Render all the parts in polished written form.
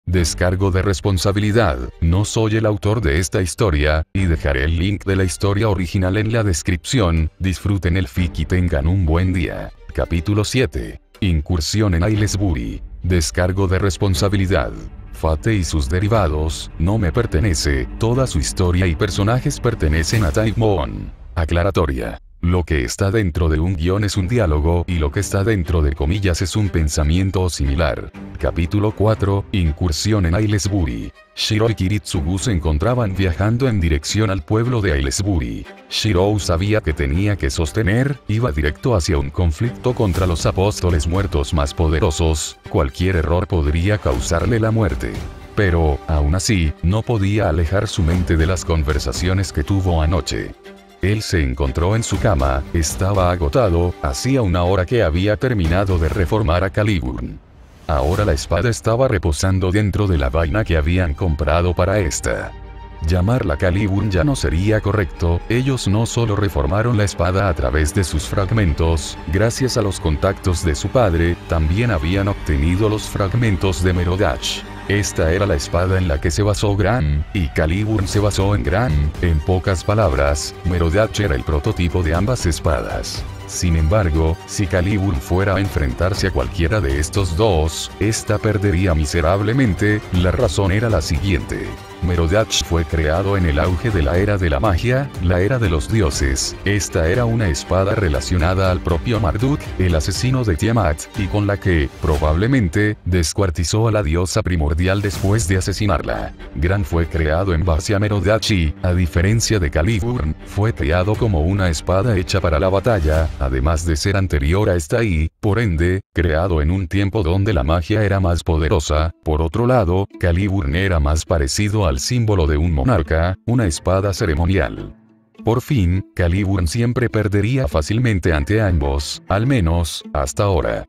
Descargo de responsabilidad, no soy el autor de esta historia, y dejaré el link de la historia original en la descripción. Disfruten el fic y tengan un buen día. Capítulo 7. Incursión en Aylesbury. Descargo de responsabilidad. Fate y sus derivados, no me pertenece, toda su historia y personajes pertenecen a Type Moon. Aclaratoria. Lo que está dentro de un guión es un diálogo y lo que está dentro de comillas es un pensamiento similar. Capítulo 4. Incursión en Aylesbury. Shiro y Kiritsugu se encontraban viajando en dirección al pueblo de Aylesbury. Shiro sabía que tenía que sostener, iba directo hacia un conflicto contra los apóstoles muertos más poderosos, cualquier error podría causarle la muerte. Pero, aún así, no podía alejar su mente de las conversaciones que tuvo anoche. Él se encontró en su cama, estaba agotado, hacía una hora que había terminado de reformar a Caliburn. Ahora la espada estaba reposando dentro de la vaina que habían comprado para esta. Llamarla Caliburn ya no sería correcto, ellos no solo reformaron la espada a través de sus fragmentos, gracias a los contactos de su padre, también habían obtenido los fragmentos de Merodach. Esta era la espada en la que se basó Gran, y Caliburn se basó en Gran. En pocas palabras, Merodach era el prototipo de ambas espadas. Sin embargo, si Caliburn fuera a enfrentarse a cualquiera de estos dos, esta perdería miserablemente. La razón era la siguiente. Merodach fue creado en el auge de la era de la magia, la era de los dioses. Esta era una espada relacionada al propio Marduk, el asesino de Tiamat, y con la que, probablemente, descuartizó a la diosa primordial después de asesinarla. Gran fue creado en base a Merodach y, a diferencia de Caliburn, fue creado como una espada hecha para la batalla, además de ser anterior a esta y, por ende, creado en un tiempo donde la magia era más poderosa. Por otro lado, Caliburn era más parecido al símbolo de un monarca, una espada ceremonial. Por fin, Caliburn siempre perdería fácilmente ante ambos, al menos, hasta ahora.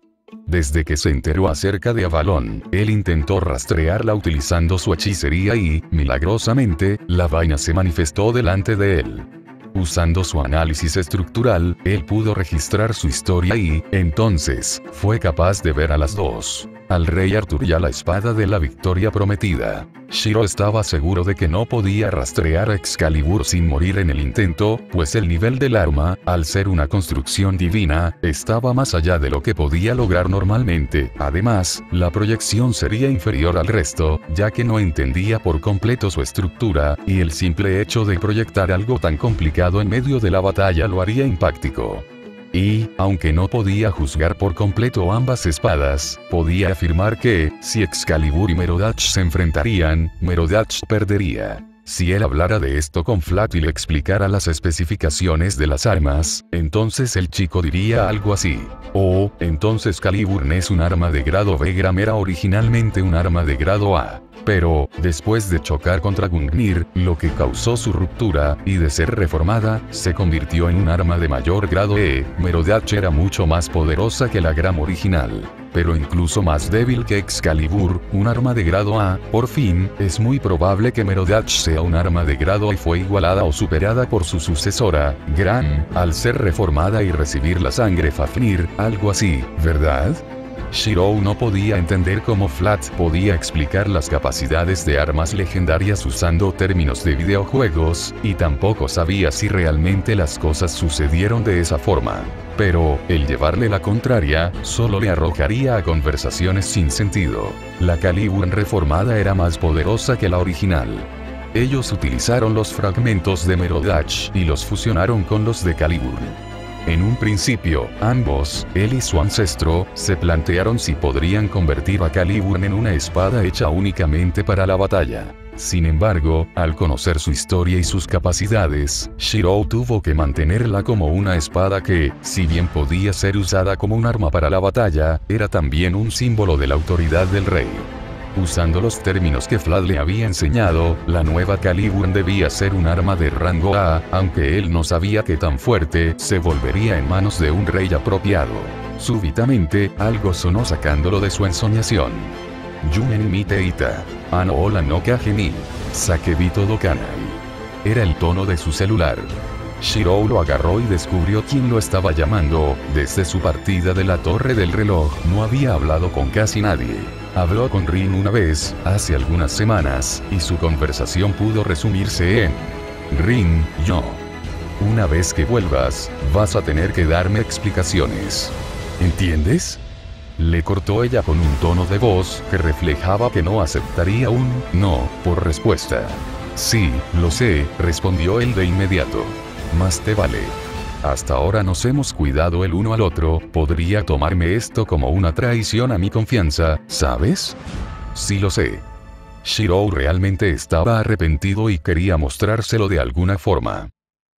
Desde que se enteró acerca de Avalon, él intentó rastrearla utilizando su hechicería y, milagrosamente, la vaina se manifestó delante de él. Usando su análisis estructural, él pudo registrar su historia y, entonces, fue capaz de ver a las dos. Al rey Arthur y a la espada de la victoria prometida. Shiro estaba seguro de que no podía rastrear a Excalibur sin morir en el intento, pues el nivel del arma, al ser una construcción divina, estaba más allá de lo que podía lograr normalmente. Además, la proyección sería inferior al resto, ya que no entendía por completo su estructura, y el simple hecho de proyectar algo tan complicado en medio de la batalla lo haría impáctico. Y, aunque no podía juzgar por completo ambas espadas, podía afirmar que, si Excalibur y Merodach se enfrentarían, Merodach perdería. Si él hablara de esto con Flat y le explicara las especificaciones de las armas, entonces el chico diría algo así. Oh, entonces Caliburn es un arma de grado B. Gram era originalmente un arma de grado A. Pero, después de chocar contra Gungnir, lo que causó su ruptura, y de ser reformada, se convirtió en un arma de mayor grado E. Merodach era mucho más poderosa que la Gram original, pero incluso más débil que Excalibur, un arma de grado A. Por fin, es muy probable que Merodach sea un arma de grado A y fue igualada o superada por su sucesora, Gran, al ser reformada y recibir la sangre Fafnir, algo así, ¿verdad? Shiro no podía entender cómo Flat podía explicar las capacidades de armas legendarias usando términos de videojuegos, y tampoco sabía si realmente las cosas sucedieron de esa forma. Pero, el llevarle la contraria, solo le arrojaría a conversaciones sin sentido. La Caliburn reformada era más poderosa que la original. Ellos utilizaron los fragmentos de Merodach y los fusionaron con los de Caliburn. En un principio, ambos, él y su ancestro, se plantearon si podrían convertir a Caliburn en una espada hecha únicamente para la batalla. Sin embargo, al conocer su historia y sus capacidades, Shiro tuvo que mantenerla como una espada que, si bien podía ser usada como un arma para la batalla, era también un símbolo de la autoridad del rey. Usando los términos que Vlad le había enseñado, la nueva Caliburn debía ser un arma de rango A, aunque él no sabía qué tan fuerte se volvería en manos de un rey apropiado. Súbitamente, algo sonó sacándolo de su ensoñación. Yumen mite ita. Ano hola no kaje ni. Sakebito dokanai. Era el tono de su celular. Shirou lo agarró y descubrió quién lo estaba llamando. Desde su partida de la torre del reloj, no había hablado con casi nadie. Habló con Rin una vez, hace algunas semanas, y su conversación pudo resumirse en: Rin, una vez que vuelvas, vas a tener que darme explicaciones. ¿Entiendes? Le cortó ella con un tono de voz que reflejaba que no aceptaría un no por respuesta. Sí, lo sé, respondió él de inmediato. Más te vale. Hasta ahora nos hemos cuidado el uno al otro, podría tomarme esto como una traición a mi confianza, ¿sabes? Sí lo sé. Shirou realmente estaba arrepentido y quería mostrárselo de alguna forma.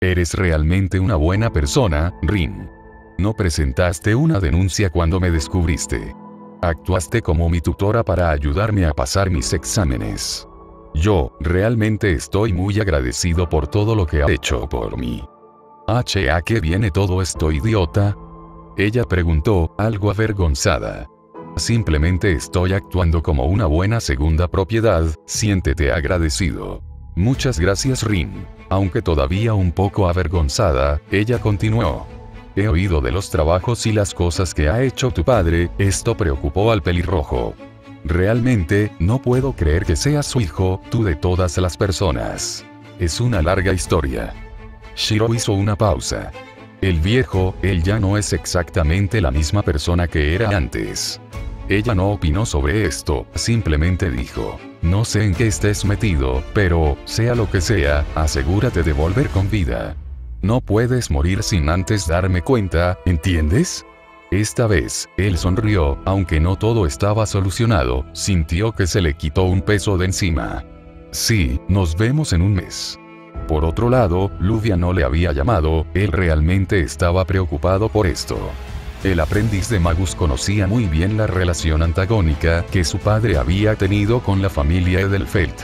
Eres realmente una buena persona, Rin. No presentaste una denuncia cuando me descubriste. Actuaste como mi tutora para ayudarme a pasar mis exámenes. Yo, realmente estoy muy agradecido por todo lo que ha hecho por mí. ¿A qué viene todo esto, idiota? Ella preguntó, algo avergonzada. Simplemente estoy actuando como una buena segunda propiedad, siéntete agradecido. Muchas gracias, Rin. Aunque todavía un poco avergonzada, ella continuó. He oído de los trabajos y las cosas que ha hecho tu padre, esto preocupó al pelirrojo. Realmente, no puedo creer que seas su hijo, tú de todas las personas. Es una larga historia. Shirou hizo una pausa. El viejo, él ya no es exactamente la misma persona que era antes. Ella no opinó sobre esto, simplemente dijo: no sé en qué estés metido, pero, sea lo que sea, asegúrate de volver con vida. No puedes morir sin antes darme cuenta, ¿entiendes? Esta vez, él sonrió, aunque no todo estaba solucionado, sintió que se le quitó un peso de encima. Sí, nos vemos en un mes. Por otro lado, Luvia no le había llamado, él realmente estaba preocupado por esto. El aprendiz de Magus conocía muy bien la relación antagónica que su padre había tenido con la familia Edelfelt.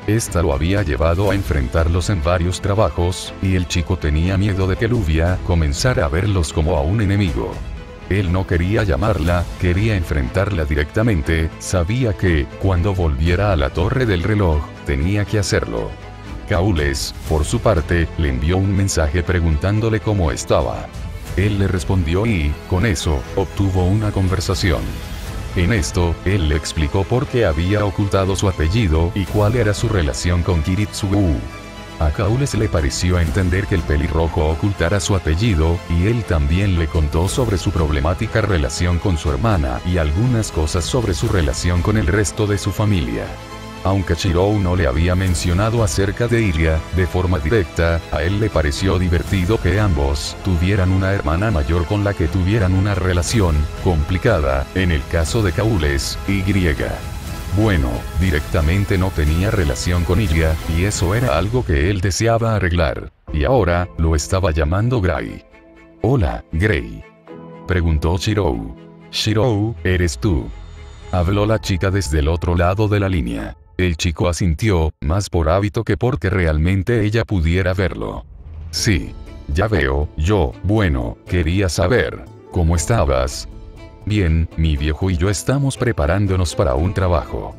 Esta lo había llevado a enfrentarlos en varios trabajos, y el chico tenía miedo de que Luvia comenzara a verlos como a un enemigo. Él no quería llamarla, quería enfrentarla directamente, sabía que, cuando volviera a la torre del reloj, tenía que hacerlo. Caules, por su parte, le envió un mensaje preguntándole cómo estaba. Él le respondió y, con eso, obtuvo una conversación. En esto, él le explicó por qué había ocultado su apellido y cuál era su relación con Kiritsugu. A Caules le pareció entender que el pelirrojo ocultara su apellido, y él también le contó sobre su problemática relación con su hermana y algunas cosas sobre su relación con el resto de su familia. Aunque Shirou no le había mencionado acerca de Iria, de forma directa, a él le pareció divertido que ambos tuvieran una hermana mayor con la que tuvieran una relación complicada, en el caso de Caules, Y. Bueno, directamente no tenía relación con Iria, y eso era algo que él deseaba arreglar. Y ahora, lo estaba llamando Gray. Hola, Gray. Preguntó Shirou. Shirou, ¿eres tú? Habló la chica desde el otro lado de la línea. El chico asintió, más por hábito que porque realmente ella pudiera verlo. Sí. Ya veo, bueno, quería saber, ¿cómo estabas? Bien, mi viejo y yo estamos preparándonos para un trabajo.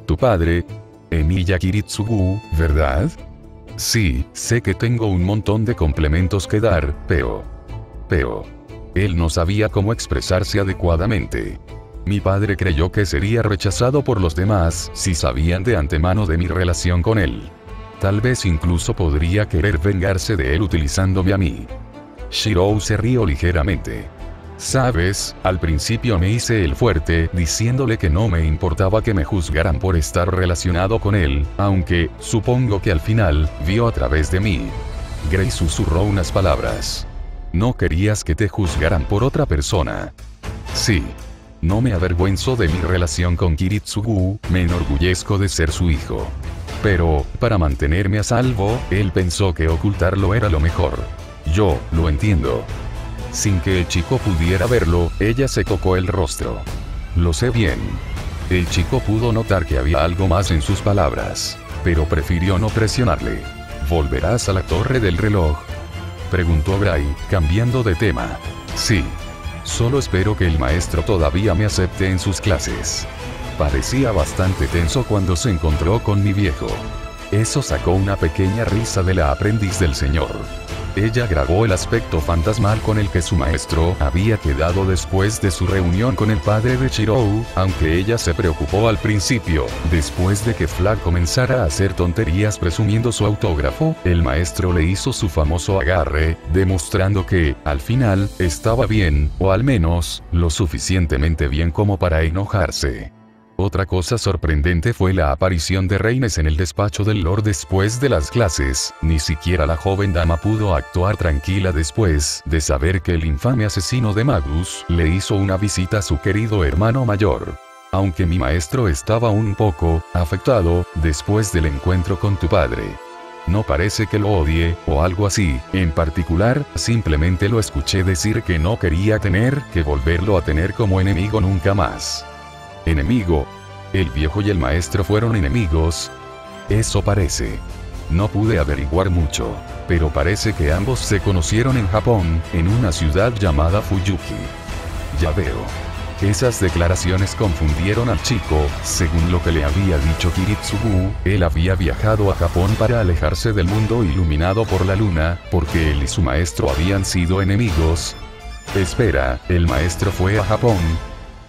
¿Tu padre? Emiya Kiritsugu, ¿verdad? Sí, sé que tengo un montón de complementos que dar, pero... Él no sabía cómo expresarse adecuadamente. Mi padre creyó que sería rechazado por los demás si sabían de antemano de mi relación con él. Tal vez incluso podría querer vengarse de él utilizándome a mí. Shirou se rió ligeramente. Sabes, al principio me hice el fuerte diciéndole que no me importaba que me juzgaran por estar relacionado con él, aunque, supongo que al final, vio a través de mí. Gray susurró unas palabras. No querías que te juzgaran por otra persona. Sí. No me avergüenzo de mi relación con Kiritsugu, me enorgullezco de ser su hijo. Pero, para mantenerme a salvo, él pensó que ocultarlo era lo mejor. Yo, lo entiendo. Sin que el chico pudiera verlo, ella se tocó el rostro. Lo sé bien. El chico pudo notar que había algo más en sus palabras, pero prefirió no presionarle. ¿Volverás a la torre del reloj? Preguntó Gray, cambiando de tema. Sí. Solo espero que el maestro todavía me acepte en sus clases. Parecía bastante tenso cuando se encontró con mi viejo. Eso sacó una pequeña risa de la aprendiz del señor. Ella grabó el aspecto fantasmal con el que su maestro había quedado después de su reunión con el padre de Shirou, aunque ella se preocupó al principio. Después de que Flag comenzara a hacer tonterías presumiendo su autógrafo, el maestro le hizo su famoso agarre, demostrando que, al final, estaba bien, o al menos, lo suficientemente bien como para enojarse. Otra cosa sorprendente fue la aparición de Reines en el despacho del Lord después de las clases. Ni siquiera la joven dama pudo actuar tranquila después de saber que el infame asesino de Magus le hizo una visita a su querido hermano mayor. Aunque mi maestro estaba un poco afectado después del encuentro con tu padre. No parece que lo odie, o algo así. En particular, simplemente lo escuché decir que no quería tener que volverlo a tener como enemigo nunca más. ¿Enemigo? ¿El viejo y el maestro fueron enemigos? Eso parece. No pude averiguar mucho, pero parece que ambos se conocieron en Japón, en una ciudad llamada Fuyuki. Ya veo. Esas declaraciones confundieron al chico. Según lo que le había dicho Kiritsugu, él había viajado a Japón para alejarse del mundo iluminado por la luna, porque él y su maestro habían sido enemigos. Espera, ¿el maestro fue a Japón?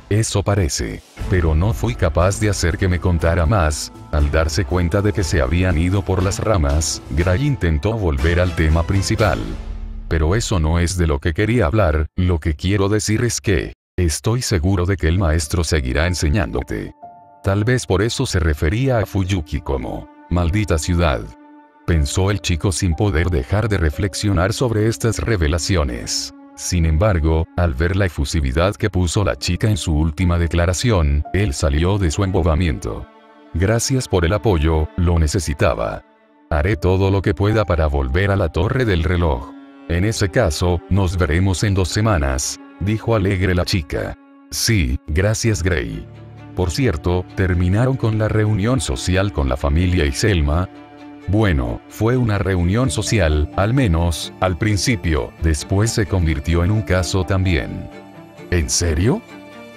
Eso parece. Pero no fui capaz de hacer que me contara más. Al darse cuenta de que se habían ido por las ramas, Gray intentó volver al tema principal. Pero eso no es de lo que quería hablar. Lo que quiero decir es que estoy seguro de que el maestro seguirá enseñándote. Tal vez por eso se refería a Fuyuki como maldita ciudad. Pensó el chico sin poder dejar de reflexionar sobre estas revelaciones. Sin embargo, al ver la efusividad que puso la chica en su última declaración, él salió de su embobamiento. Gracias por el apoyo, lo necesitaba. Haré todo lo que pueda para volver a la torre del reloj. En ese caso, nos veremos en 2 semanas, dijo alegre la chica. Sí, gracias Gray. Por cierto, ¿terminaron con la reunión social con la familia y Selma? Bueno, fue una reunión social, al menos, al principio, después se convirtió en un caso también. ¿En serio?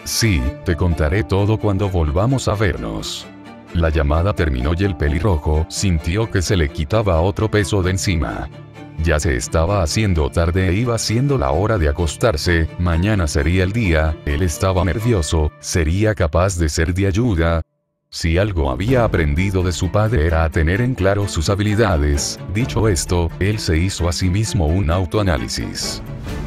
Sí, te contaré todo cuando volvamos a vernos. La llamada terminó y el pelirrojo sintió que se le quitaba otro peso de encima. Ya se estaba haciendo tarde e iba siendo la hora de acostarse, mañana sería el día, él estaba nervioso, ¿sería capaz de ser de ayuda? Si algo había aprendido de su padre era a tener en claro sus habilidades. Dicho esto, él se hizo a sí mismo un autoanálisis.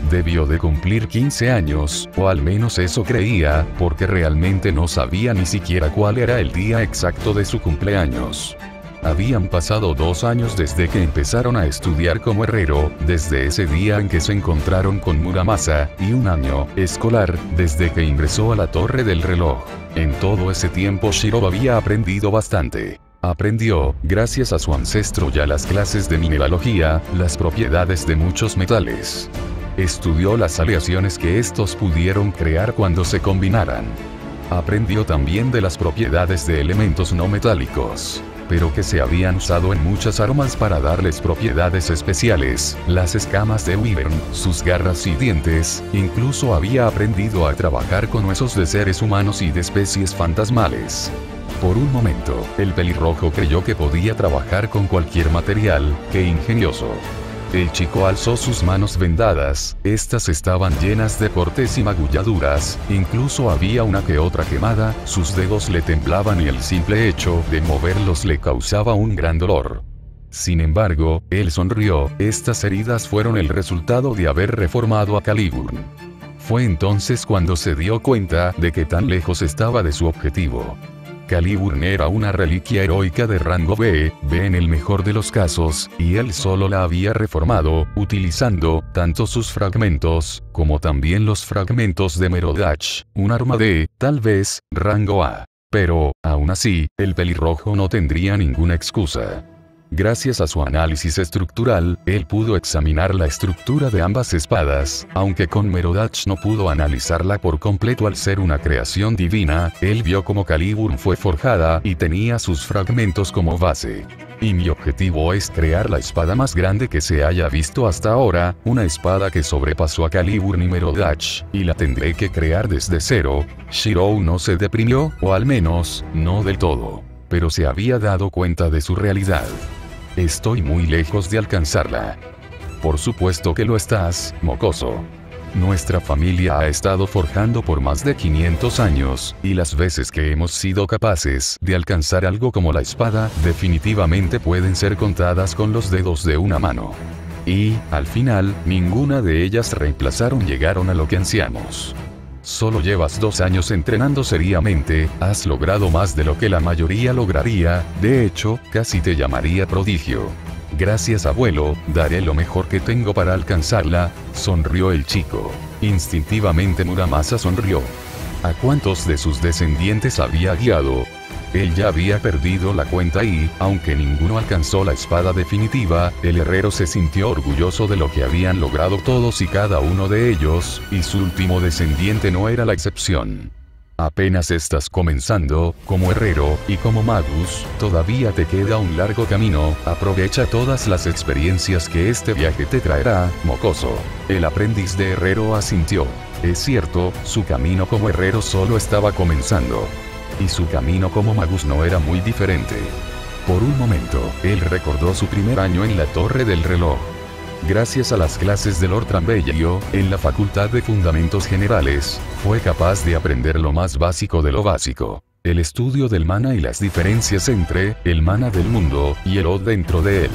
Debió de cumplir 15 años, o al menos eso creía, porque realmente no sabía ni siquiera cuál era el día exacto de su cumpleaños. Habían pasado 2 años desde que empezaron a estudiar como herrero, desde ese día en que se encontraron con Muramasa, y 1 año escolar, desde que ingresó a la torre del reloj. En todo ese tiempo Shiro había aprendido bastante. Aprendió, gracias a su ancestro y a las clases de mineralogía, las propiedades de muchos metales. Estudió las aleaciones que estos pudieron crear cuando se combinaran. Aprendió también de las propiedades de elementos no metálicos, pero que se habían usado en muchas armas para darles propiedades especiales, las escamas de Wyvern, sus garras y dientes, incluso había aprendido a trabajar con huesos de seres humanos y de especies fantasmales. Por un momento, el pelirrojo creyó que podía trabajar con cualquier material. ¡Qué ingenioso! El chico alzó sus manos vendadas, estas estaban llenas de cortes y magulladuras, incluso había una que otra quemada, sus dedos le temblaban y el simple hecho de moverlos le causaba un gran dolor. Sin embargo, él sonrió, estas heridas fueron el resultado de haber reformado a Caliburn. Fue entonces cuando se dio cuenta de que tan lejos estaba de su objetivo. Caliburn era una reliquia heroica de rango B en el mejor de los casos, y él solo la había reformado, utilizando tanto sus fragmentos, como también los fragmentos de Merodach, un arma de, tal vez, rango A. Pero, aún así, el pelirrojo no tendría ninguna excusa. Gracias a su análisis estructural, él pudo examinar la estructura de ambas espadas, aunque con Merodach no pudo analizarla por completo al ser una creación divina, él vio cómo Caliburn fue forjada y tenía sus fragmentos como base. Y mi objetivo es crear la espada más grande que se haya visto hasta ahora, una espada que sobrepasó a Caliburn y Merodach, y la tendré que crear desde cero. Shirou no se deprimió, o al menos, no del todo. Pero se había dado cuenta de su realidad. Estoy muy lejos de alcanzarla. Por supuesto que lo estás, mocoso. Nuestra familia ha estado forjando por más de 500 años, y las veces que hemos sido capaces de alcanzar algo como la espada, definitivamente pueden ser contadas con los dedos de una mano. Y, al final, ninguna de ellas llegaron a lo que ansiamos. Solo llevas 2 años entrenando seriamente, has logrado más de lo que la mayoría lograría, de hecho, casi te llamaría prodigio. Gracias abuelo, daré lo mejor que tengo para alcanzarla, sonrió el chico. Instintivamente Muramasa sonrió. ¿A cuántos de sus descendientes había guiado? Él ya había perdido la cuenta y, aunque ninguno alcanzó la espada definitiva, el herrero se sintió orgulloso de lo que habían logrado todos y cada uno de ellos, y su último descendiente no era la excepción. Apenas estás comenzando, como herrero, y como magus, todavía te queda un largo camino, aprovecha todas las experiencias que este viaje te traerá, mocoso. El aprendiz de herrero asintió. Es cierto, su camino como herrero solo estaba comenzando. Y su camino como magus no era muy diferente. Por un momento, él recordó su primer año en la Torre del Reloj. Gracias a las clases de Lord Trambello, en la Facultad de Fundamentos Generales, fue capaz de aprender lo más básico de lo básico. El estudio del mana y las diferencias entre el mana del mundo y el Od dentro de él.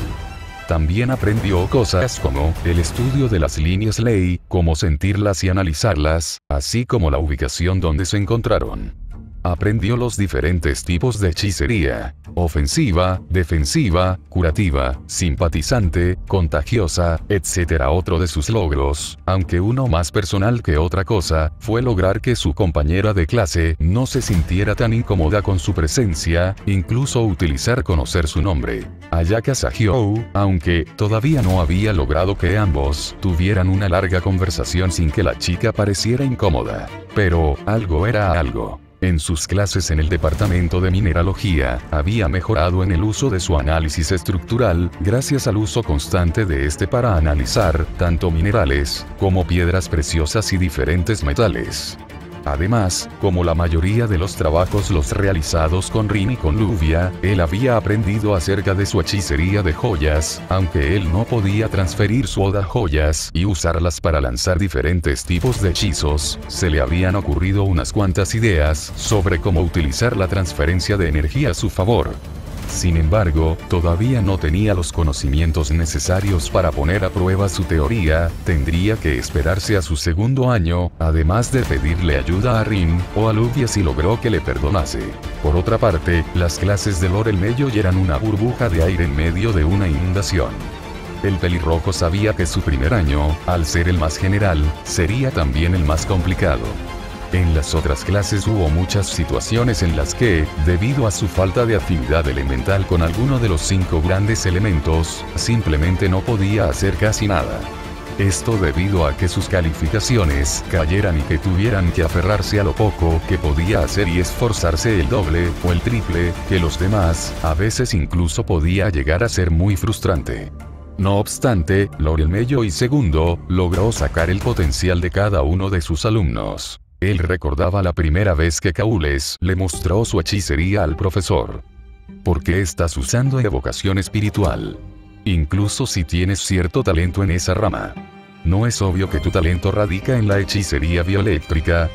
También aprendió cosas como el estudio de las líneas ley, cómo sentirlas y analizarlas, así como la ubicación donde se encontraron. Aprendió los diferentes tipos de hechicería: ofensiva, defensiva, curativa, simpatizante, contagiosa, etc. Otro de sus logros, aunque uno más personal que otra cosa, fue lograr que su compañera de clase no se sintiera tan incómoda con su presencia, incluso utilizar conocer su nombre. Ayaka Sahyou, aunque todavía no había logrado que ambos tuvieran una larga conversación sin que la chica pareciera incómoda. Pero, algo era algo. En sus clases en el departamento de mineralogía, había mejorado en el uso de su análisis estructural, gracias al uso constante de este para analizar, tanto minerales, como piedras preciosas y diferentes metales. Además, como la mayoría de los trabajos los realizados con Rin y con Luvia, él había aprendido acerca de su hechicería de joyas, aunque él no podía transferir su oda a joyas y usarlas para lanzar diferentes tipos de hechizos, se le habían ocurrido unas cuantas ideas sobre cómo utilizar la transferencia de energía a su favor. Sin embargo, todavía no tenía los conocimientos necesarios para poner a prueba su teoría, tendría que esperarse a su segundo año, además de pedirle ayuda a Rin o a Luvia si logró que le perdonase. Por otra parte, las clases de Lord Elmello eran una burbuja de aire en medio de una inundación. El pelirrojo sabía que su primer año, al ser el más general, sería también el más complicado. En las otras clases hubo muchas situaciones en las que, debido a su falta de afinidad elemental con alguno de los 5 grandes elementos, simplemente no podía hacer casi nada. Esto debido a que sus calificaciones cayeran y que tuvieran que aferrarse a lo poco que podía hacer y esforzarse el doble o el triple que los demás, a veces incluso podía llegar a ser muy frustrante. No obstante, Lord Elmello y segundo, logró sacar el potencial de cada uno de sus alumnos. Él recordaba la primera vez que Caules le mostró su hechicería al profesor. ¿Por qué estás usando evocación espiritual? Incluso si tienes cierto talento en esa rama. ¿No es obvio que tu talento radica en la hechicería bioeléctrica?,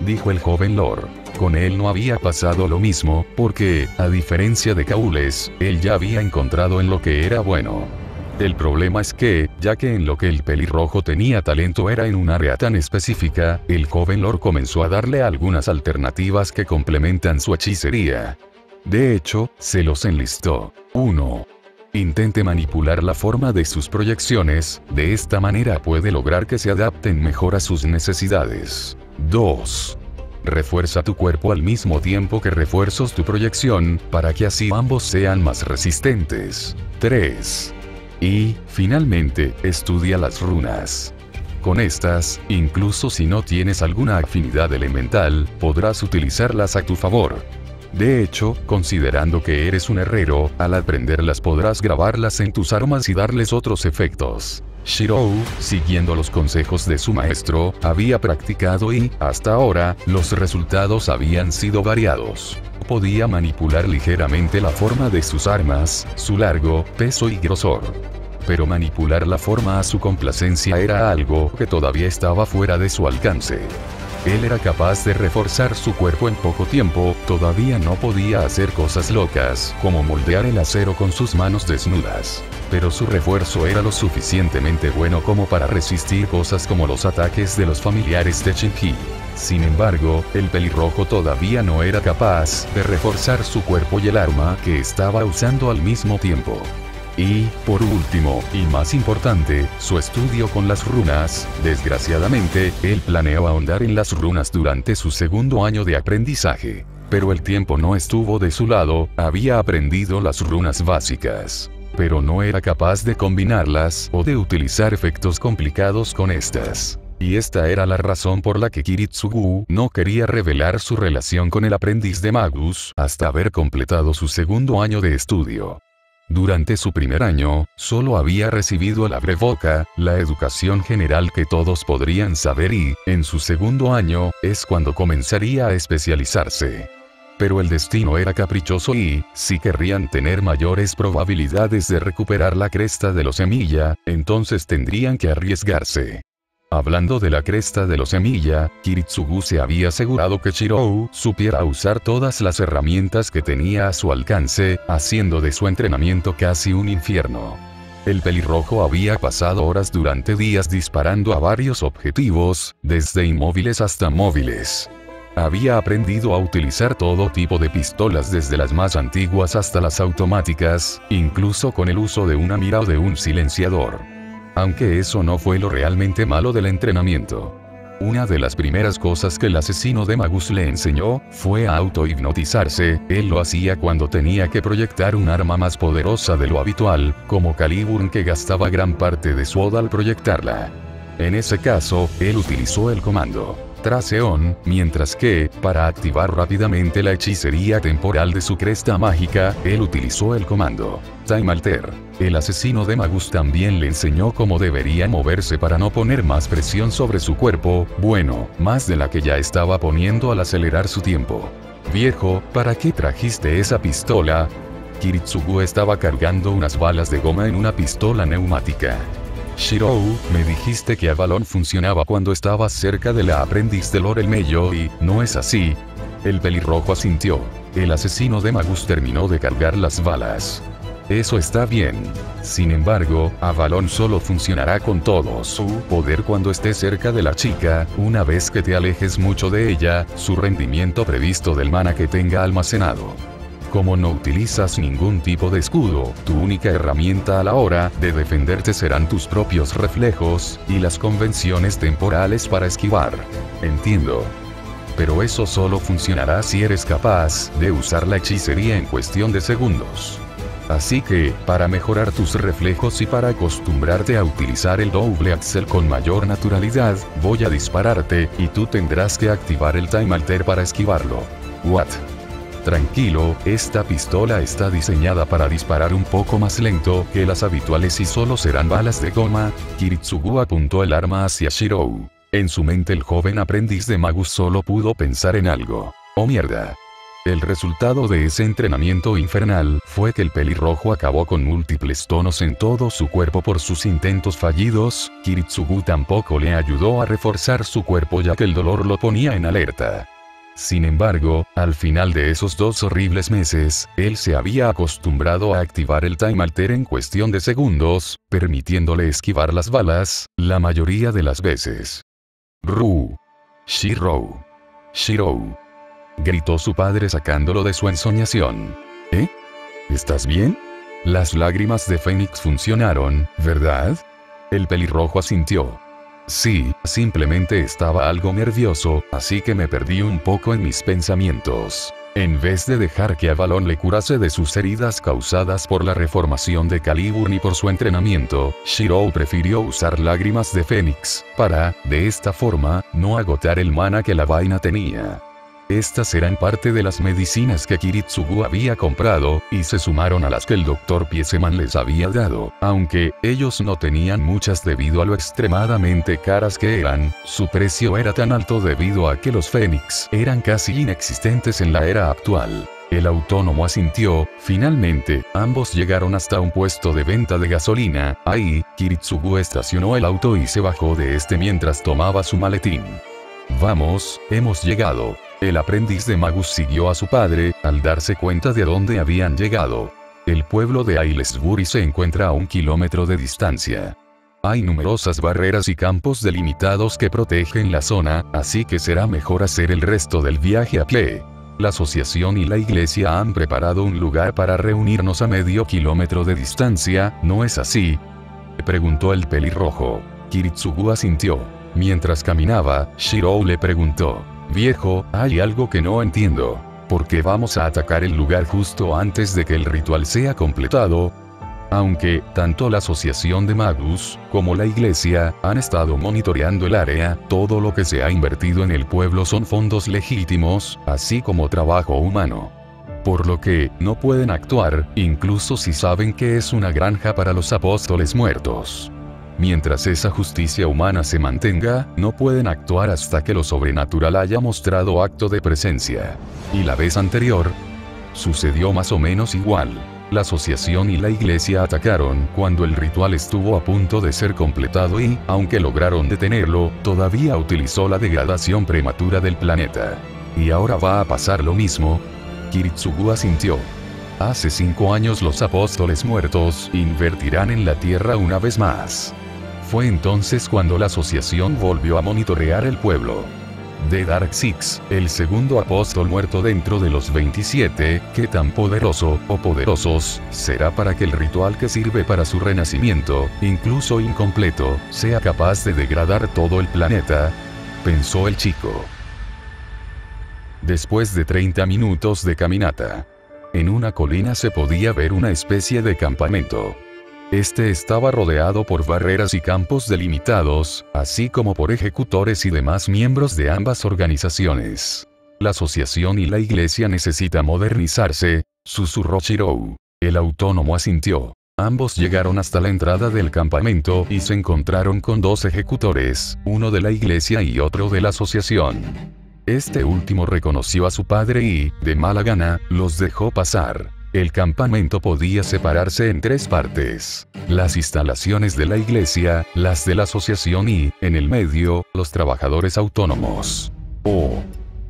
dijo el joven Lord. Con él no había pasado lo mismo, porque, a diferencia de Caules, él ya había encontrado en lo que era bueno. El problema es que, ya que en lo que el pelirrojo tenía talento era en un área tan específica, el joven Lord comenzó a darle algunas alternativas que complementan su hechicería. De hecho, se los enlistó. 1. Intente manipular la forma de sus proyecciones, de esta manera puede lograr que se adapten mejor a sus necesidades. 2. Refuerza tu cuerpo al mismo tiempo que refuerzas tu proyección, para que así ambos sean más resistentes. 3. Y, finalmente, estudia las runas. Con estas, incluso si no tienes alguna afinidad elemental, podrás utilizarlas a tu favor. De hecho, considerando que eres un herrero, al aprenderlas podrás grabarlas en tus armas y darles otros efectos. Shirou, siguiendo los consejos de su maestro, había practicado y, hasta ahora, los resultados habían sido variados. Podía manipular ligeramente la forma de sus armas, su largo, peso y grosor. pero manipular la forma a su complacencia era algo que todavía estaba fuera de su alcance. Él era capaz de reforzar su cuerpo en poco tiempo, todavía no podía hacer cosas locas, como moldear el acero con sus manos desnudas. Pero su refuerzo era lo suficientemente bueno como para resistir cosas como los ataques de los familiares de Shinji. Sin embargo, el pelirrojo todavía no era capaz de reforzar su cuerpo y el arma que estaba usando al mismo tiempo. Y, por último, y más importante, su estudio con las runas. Desgraciadamente, él planeó ahondar en las runas durante su segundo año de aprendizaje. Pero el tiempo no estuvo de su lado, había aprendido las runas básicas. Pero no era capaz de combinarlas o de utilizar efectos complicados con estas. Y esta era la razón por la que Kiritsugu no quería revelar su relación con el aprendiz de Magus hasta haber completado su segundo año de estudio. Durante su primer año, solo había recibido la Breboka, la educación general que todos podrían saber y, en su segundo año, es cuando comenzaría a especializarse. Pero el destino era caprichoso y, si querrían tener mayores probabilidades de recuperar la cresta de los Emiya, entonces tendrían que arriesgarse. Hablando de la cresta de los Emiya, Kiritsugu se había asegurado que Shirou supiera usar todas las herramientas que tenía a su alcance, haciendo de su entrenamiento casi un infierno. El pelirrojo había pasado horas durante días disparando a varios objetivos, desde inmóviles hasta móviles. Había aprendido a utilizar todo tipo de pistolas desde las más antiguas hasta las automáticas, incluso con el uso de una mira o de un silenciador. Aunque eso no fue lo realmente malo del entrenamiento. Una de las primeras cosas que el asesino de Magus le enseñó, fue a autohipnotizarse. Él lo hacía cuando tenía que proyectar un arma más poderosa de lo habitual, como Caliburn, que gastaba gran parte de su oda al proyectarla. En ese caso, él utilizó el comando Traseon, mientras que, para activar rápidamente la hechicería temporal de su cresta mágica, él utilizó el comando Time Alter. El asesino de Magus también le enseñó cómo debería moverse para no poner más presión sobre su cuerpo, bueno, más de la que ya estaba poniendo al acelerar su tiempo. Viejo, ¿para qué trajiste esa pistola? Kiritsugu estaba cargando unas balas de goma en una pistola neumática. Shirou, me dijiste que Avalon funcionaba cuando estabas cerca de la aprendiz de Lorel Meyo y, ¿no es así? El pelirrojo asintió. El asesino de Magus terminó de cargar las balas. Eso está bien. Sin embargo, Avalon solo funcionará con todo su poder cuando esté cerca de la chica. Una vez que te alejes mucho de ella, su rendimiento previsto del mana que tenga almacenado. Como no utilizas ningún tipo de escudo, tu única herramienta a la hora de defenderte serán tus propios reflejos, y las convenciones temporales para esquivar. Entiendo. Pero eso solo funcionará si eres capaz de usar la hechicería en cuestión de segundos. Así que, para mejorar tus reflejos y para acostumbrarte a utilizar el doble axel con mayor naturalidad, voy a dispararte, y tú tendrás que activar el Time Alter para esquivarlo. What? Tranquilo, esta pistola está diseñada para disparar un poco más lento que las habituales y solo serán balas de goma. Kiritsugu apuntó el arma hacia Shirou. En su mente el joven aprendiz de Magus solo pudo pensar en algo. ¡Oh mierda! El resultado de ese entrenamiento infernal fue que el pelirrojo acabó con múltiples tonos en todo su cuerpo por sus intentos fallidos. Kiritsugu tampoco le ayudó a reforzar su cuerpo ya que el dolor lo ponía en alerta. Sin embargo, al final de esos 2 horribles meses, él se había acostumbrado a activar el Time Alter en cuestión de segundos, permitiéndole esquivar las balas, la mayoría de las veces. ¡Ru! ¡Shirou! ¡Shirou! Gritó su padre sacándolo de su ensoñación. ¿Eh? ¿Estás bien? Las lágrimas de Fénix funcionaron, ¿verdad? El pelirrojo asintió. Sí, simplemente estaba algo nervioso, así que me perdí un poco en mis pensamientos. En vez de dejar que Avalon le curase de sus heridas causadas por la reformación de Caliburn y por su entrenamiento, Shirou prefirió usar lágrimas de Fénix, para, de esta forma, no agotar el mana que la vaina tenía. Estas eran parte de las medicinas que Kiritsugu había comprado, y se sumaron a las que el Dr. Pieseman les había dado, aunque ellos no tenían muchas debido a lo extremadamente caras que eran. Su precio era tan alto debido a que los Fénix eran casi inexistentes en la era actual. El autónomo asintió. Finalmente, ambos llegaron hasta un puesto de venta de gasolina. Ahí, Kiritsugu estacionó el auto y se bajó de este mientras tomaba su maletín. Vamos, hemos llegado. El aprendiz de Magus siguió a su padre, al darse cuenta de dónde habían llegado. El pueblo de Aylesbury se encuentra a 1 kilómetro de distancia. Hay numerosas barreras y campos delimitados que protegen la zona, así que será mejor hacer el resto del viaje a pie. La asociación y la iglesia han preparado un lugar para reunirnos a medio kilómetro de distancia, ¿no es así?, preguntó el pelirrojo. Kiritsugu asintió. Mientras caminaba, Shirou le preguntó: viejo, hay algo que no entiendo. ¿Por qué vamos a atacar el lugar justo antes de que el ritual sea completado? Aunque, tanto la asociación de Magus, como la iglesia, han estado monitoreando el área, todo lo que se ha invertido en el pueblo son fondos legítimos, así como trabajo humano. Por lo que, no pueden actuar, incluso si saben que es una granja para los apóstoles muertos. Mientras esa justicia humana se mantenga, no pueden actuar hasta que lo sobrenatural haya mostrado acto de presencia. Y la vez anterior, sucedió más o menos igual. La asociación y la iglesia atacaron cuando el ritual estuvo a punto de ser completado y, aunque lograron detenerlo, todavía utilizó la degradación prematura del planeta. ¿Y ahora va a pasar lo mismo? Kiritsugu asintió. Hace 5 años los apóstoles muertos invertirán en la Tierra una vez más. Fue entonces cuando la asociación volvió a monitorear el pueblo. De Dark Six, el segundo apóstol muerto dentro de los 27, ¿qué tan poderoso, o poderosos, será para que el ritual que sirve para su renacimiento, incluso incompleto, sea capaz de degradar todo el planeta?, pensó el chico. Después de 30 minutos de caminata, en una colina se podía ver una especie de campamento. Este estaba rodeado por barreras y campos delimitados, así como por ejecutores y demás miembros de ambas organizaciones. La asociación y la iglesia necesitan modernizarse, susurró Shirou. El autónomo asintió. Ambos llegaron hasta la entrada del campamento y se encontraron con 2 ejecutores, uno de la iglesia y otro de la asociación. Este último reconoció a su padre y, de mala gana, los dejó pasar. El campamento podía separarse en 3 partes: las instalaciones de la iglesia, las de la asociación y, en el medio, los trabajadores autónomos. Oh,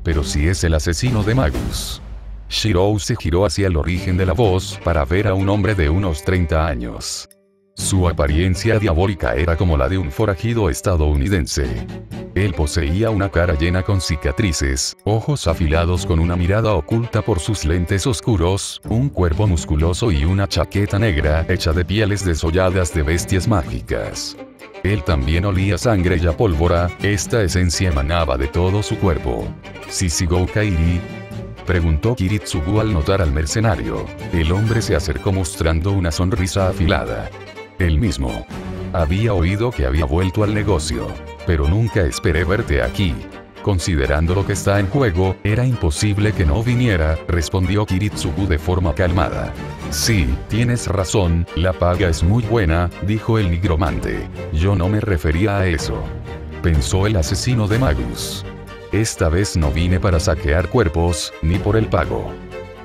pero si es el asesino de Magus. Shirou se giró hacia el origen de la voz para ver a un hombre de unos 30 años. Su apariencia diabólica era como la de un forajido estadounidense. Él poseía una cara llena con cicatrices, ojos afilados con una mirada oculta por sus lentes oscuros, un cuerpo musculoso y una chaqueta negra hecha de pieles desolladas de bestias mágicas. Él también olía sangre y a pólvora, esta esencia emanaba de todo su cuerpo. ¿Sishigo Kairi?, preguntó Kiritsugu al notar al mercenario. El hombre se acercó mostrando una sonrisa afilada. Él mismo. Había oído que había vuelto al negocio, pero nunca esperé verte aquí. Considerando lo que está en juego, era imposible que no viniera, respondió Kiritsugu de forma calmada. Sí, tienes razón, la paga es muy buena, dijo el nigromante. Yo no me refería a eso, pensó el asesino de Magus. Esta vez no vine para saquear cuerpos, ni por el pago.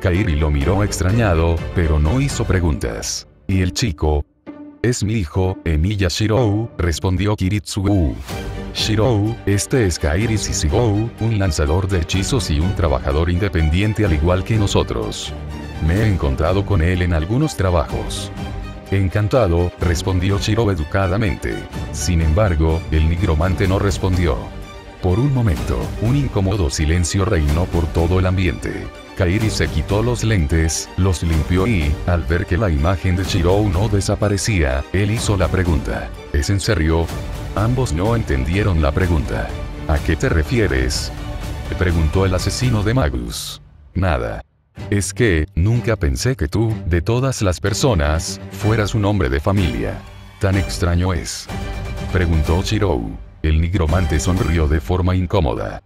Kairi lo miró extrañado, pero no hizo preguntas. ¿Y el chico? Es mi hijo, Emiya Shirou, respondió Kiritsugu. Shirou, este es Kairi Sishigo, un lanzador de hechizos y un trabajador independiente al igual que nosotros. Me he encontrado con él en algunos trabajos. Encantado, respondió Shirou educadamente. Sin embargo, el nigromante no respondió. Por un momento, un incómodo silencio reinó por todo el ambiente. Kairi se quitó los lentes, los limpió y, al ver que la imagen de Shirou no desaparecía, él hizo la pregunta. ¿Es en serio? Ambos no entendieron la pregunta. ¿A qué te refieres?, preguntó el asesino de Magus. Nada. Es que, nunca pensé que tú, de todas las personas, fueras un hombre de familia. ¿Tan extraño es?, preguntó Shirou. El nigromante sonrió de forma incómoda.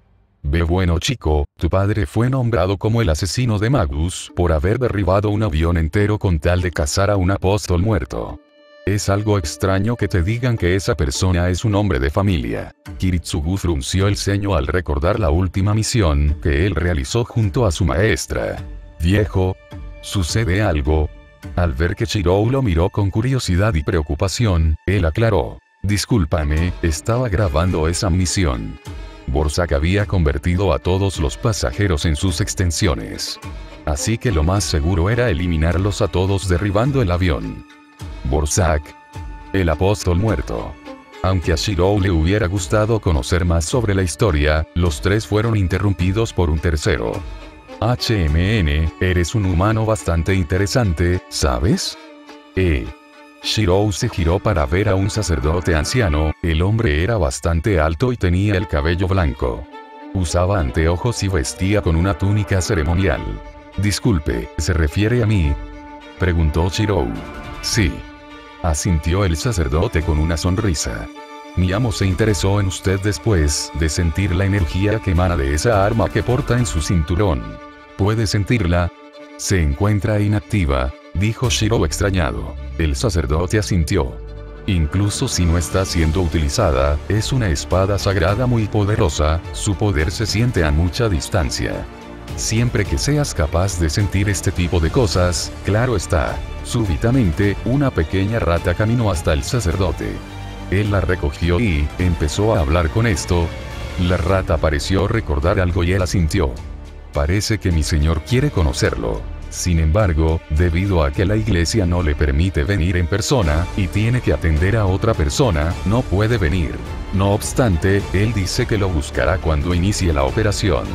Ve bueno chico, tu padre fue nombrado como el asesino de Magus por haber derribado un avión entero con tal de cazar a un apóstol muerto. Es algo extraño que te digan que esa persona es un hombre de familia. Kiritsugu frunció el ceño al recordar la última misión que él realizó junto a su maestra. Viejo, ¿sucede algo? Al ver que Shirou lo miró con curiosidad y preocupación, él aclaró. Discúlpame, estaba grabando esa misión. Borsak había convertido a todos los pasajeros en sus extensiones. Así que lo más seguro era eliminarlos a todos derribando el avión. Borsak. El apóstol muerto. Aunque a Shirou le hubiera gustado conocer más sobre la historia, los tres fueron interrumpidos por un tercero. HMN, eres un humano bastante interesante, ¿sabes? Shirou se giró para ver a un sacerdote anciano. El hombre era bastante alto y tenía el cabello blanco. Usaba anteojos y vestía con una túnica ceremonial. Disculpe, ¿se refiere a mí? Preguntó Shirou. Sí. Asintió el sacerdote con una sonrisa. Mi amo se interesó en usted después de sentir la energía que emana de esa arma que porta en su cinturón. ¿Puede sentirla? Se encuentra inactiva, dijo Shirou extrañado. El sacerdote asintió. Incluso si no está siendo utilizada, es una espada sagrada muy poderosa, su poder se siente a mucha distancia. Siempre que seas capaz de sentir este tipo de cosas, claro está. Súbitamente, una pequeña rata caminó hasta el sacerdote. Él la recogió y empezó a hablar con esto. La rata pareció recordar algo y él asintió. Parece que mi señor quiere conocerlo. Sin embargo, debido a que la iglesia no le permite venir en persona, y tiene que atender a otra persona, no puede venir. No obstante, él dice que lo buscará cuando inicie la operación.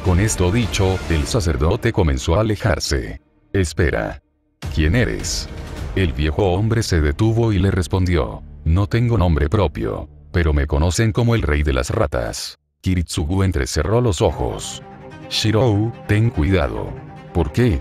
Con esto dicho, el sacerdote comenzó a alejarse. Espera. ¿Quién eres? El viejo hombre se detuvo y le respondió. No tengo nombre propio, pero me conocen como el rey de las ratas. Kiritsugu entrecerró los ojos. Shirou, ten cuidado. ¿Por qué?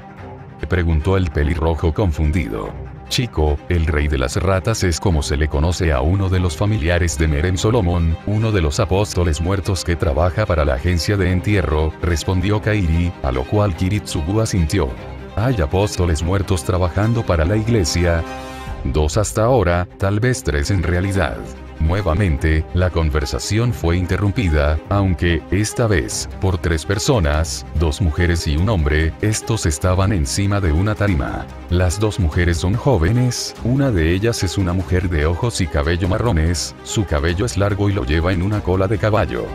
Preguntó el pelirrojo confundido. Chico, el rey de las ratas es como se le conoce a uno de los familiares de Meren Solomon, uno de los apóstoles muertos que trabaja para la agencia de entierro, respondió Kairi, a lo cual Kiritsugu asintió. ¿Hay apóstoles muertos trabajando para la iglesia? 2 hasta ahora, tal vez 3 en realidad. Nuevamente, la conversación fue interrumpida, aunque, esta vez, por 3 personas, 2 mujeres y un hombre. Estos estaban encima de una tarima. Las 2 mujeres son jóvenes, una de ellas es una mujer de ojos y cabello marrones, su cabello es largo y lo lleva en una cola de caballo.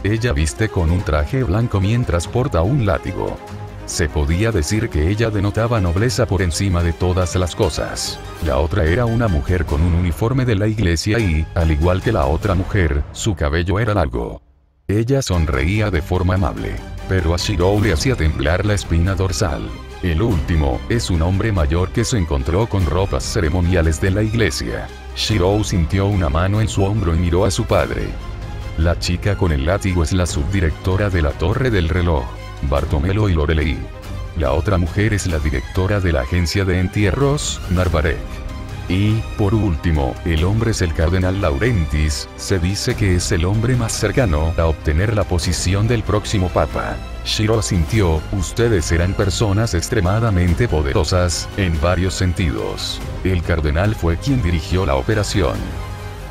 Ella viste con un traje blanco mientras porta un látigo. Se podía decir que ella denotaba nobleza por encima de todas las cosas. La otra era una mujer con un uniforme de la iglesia y, al igual que la otra mujer, su cabello era largo. Ella sonreía de forma amable, pero a Shirou le hacía temblar la espina dorsal. El último, es un hombre mayor que se encontró con ropas ceremoniales de la iglesia. Shirou sintió una mano en su hombro y miró a su padre. La chica con el látigo es la subdirectora de la Torre del Reloj, Bartomelo y Lorelei. La otra mujer es la directora de la agencia de entierros, Narvarek. Y, por último, el hombre es el cardenal Laurentis, se dice que es el hombre más cercano a obtener la posición del próximo papa. Shirou asintió, ustedes eran personas extremadamente poderosas, en varios sentidos. El cardenal fue quien dirigió la operación.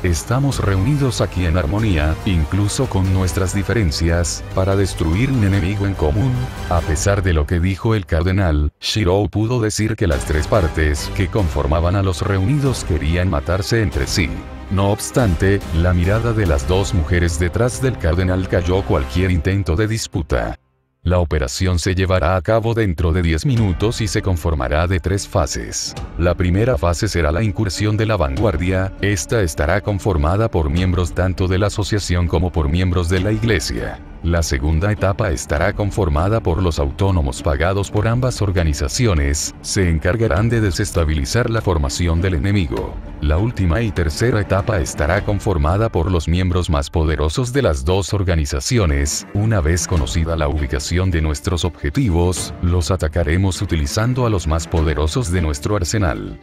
Estamos reunidos aquí en armonía, incluso con nuestras diferencias, para destruir un enemigo en común. A pesar de lo que dijo el cardenal, Shirou pudo decir que las 3 partes que conformaban a los reunidos querían matarse entre sí. No obstante, la mirada de las 2 mujeres detrás del cardenal cayó cualquier intento de disputa. La operación se llevará a cabo dentro de 10 minutos y se conformará de 3 fases. La primera fase será la incursión de la vanguardia. Esta estará conformada por miembros tanto de la asociación como por miembros de la iglesia. La segunda etapa estará conformada por los autónomos pagados por ambas organizaciones. Se encargarán de desestabilizar la formación del enemigo. La última y tercera etapa estará conformada por los miembros más poderosos de las 2 organizaciones. Una vez conocida la ubicación de nuestros objetivos, los atacaremos utilizando a los más poderosos de nuestro arsenal.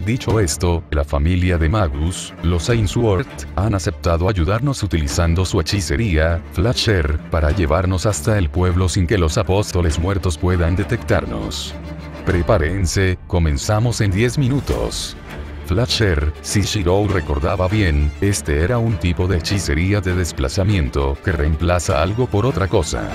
Dicho esto, la familia de Magus, los Ainsworth, han aceptado ayudarnos utilizando su hechicería, Flasher, para llevarnos hasta el pueblo sin que los apóstoles muertos puedan detectarnos. Prepárense, comenzamos en 10 minutos. Flasher, si Shirou recordaba bien, este era un tipo de hechicería de desplazamiento que reemplaza algo por otra cosa.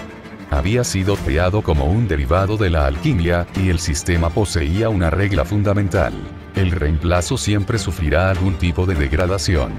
había sido creado como un derivado de la alquimia, y el sistema poseía una regla fundamental. El reemplazo siempre sufrirá algún tipo de degradación.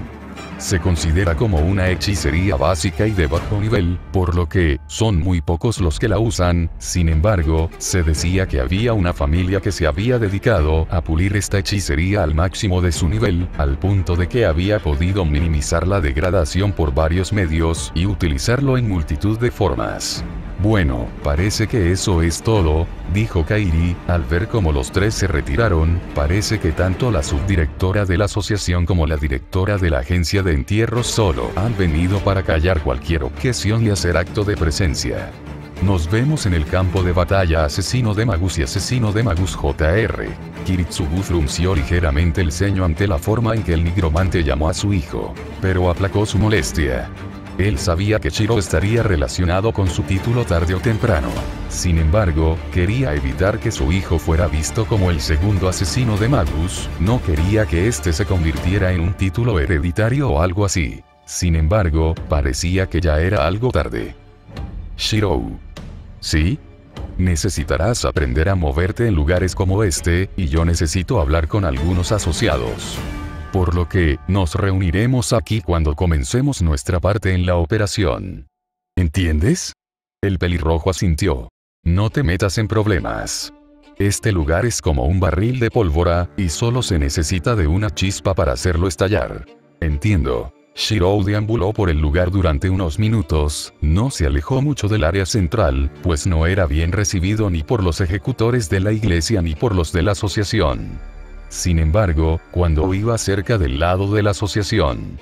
Se considera como una hechicería básica y de bajo nivel, por lo que son muy pocos los que la usan. Sin embargo, se decía que había una familia que se había dedicado a pulir esta hechicería al máximo de su nivel, al punto de que había podido minimizar la degradación por varios medios y utilizarlo en multitud de formas. Bueno, parece que eso es todo, dijo Kairi, al ver cómo los tres se retiraron. Parece que tanto la subdirectora de la asociación como la directora de la agencia de entierros solo han venido para callar cualquier objeción y hacer acto de presencia. Nos vemos en el campo de batalla, asesino de magus y asesino de magus Jr. Kiritsugu frunció ligeramente el ceño ante la forma en que el nigromante llamó a su hijo, pero aplacó su molestia. Él sabía que Shiro estaría relacionado con su título tarde o temprano. Sin embargo, quería evitar que su hijo fuera visto como el segundo asesino de magus, no quería que este se convirtiera en un título hereditario o algo así. Sin embargo, parecía que ya era algo tarde. Shiro. ¿Sí? Necesitarás aprender a moverte en lugares como este, y yo necesito hablar con algunos asociados. Por lo que, nos reuniremos aquí cuando comencemos nuestra parte en la operación. ¿Entiendes? El pelirrojo asintió. No te metas en problemas. Este lugar es como un barril de pólvora, y solo se necesita de una chispa para hacerlo estallar. Entiendo. Shiro deambuló por el lugar durante unos minutos, no se alejó mucho del área central, pues no era bien recibido ni por los ejecutores de la iglesia ni por los de la asociación. Sin embargo, cuando iba cerca del lado de la asociación.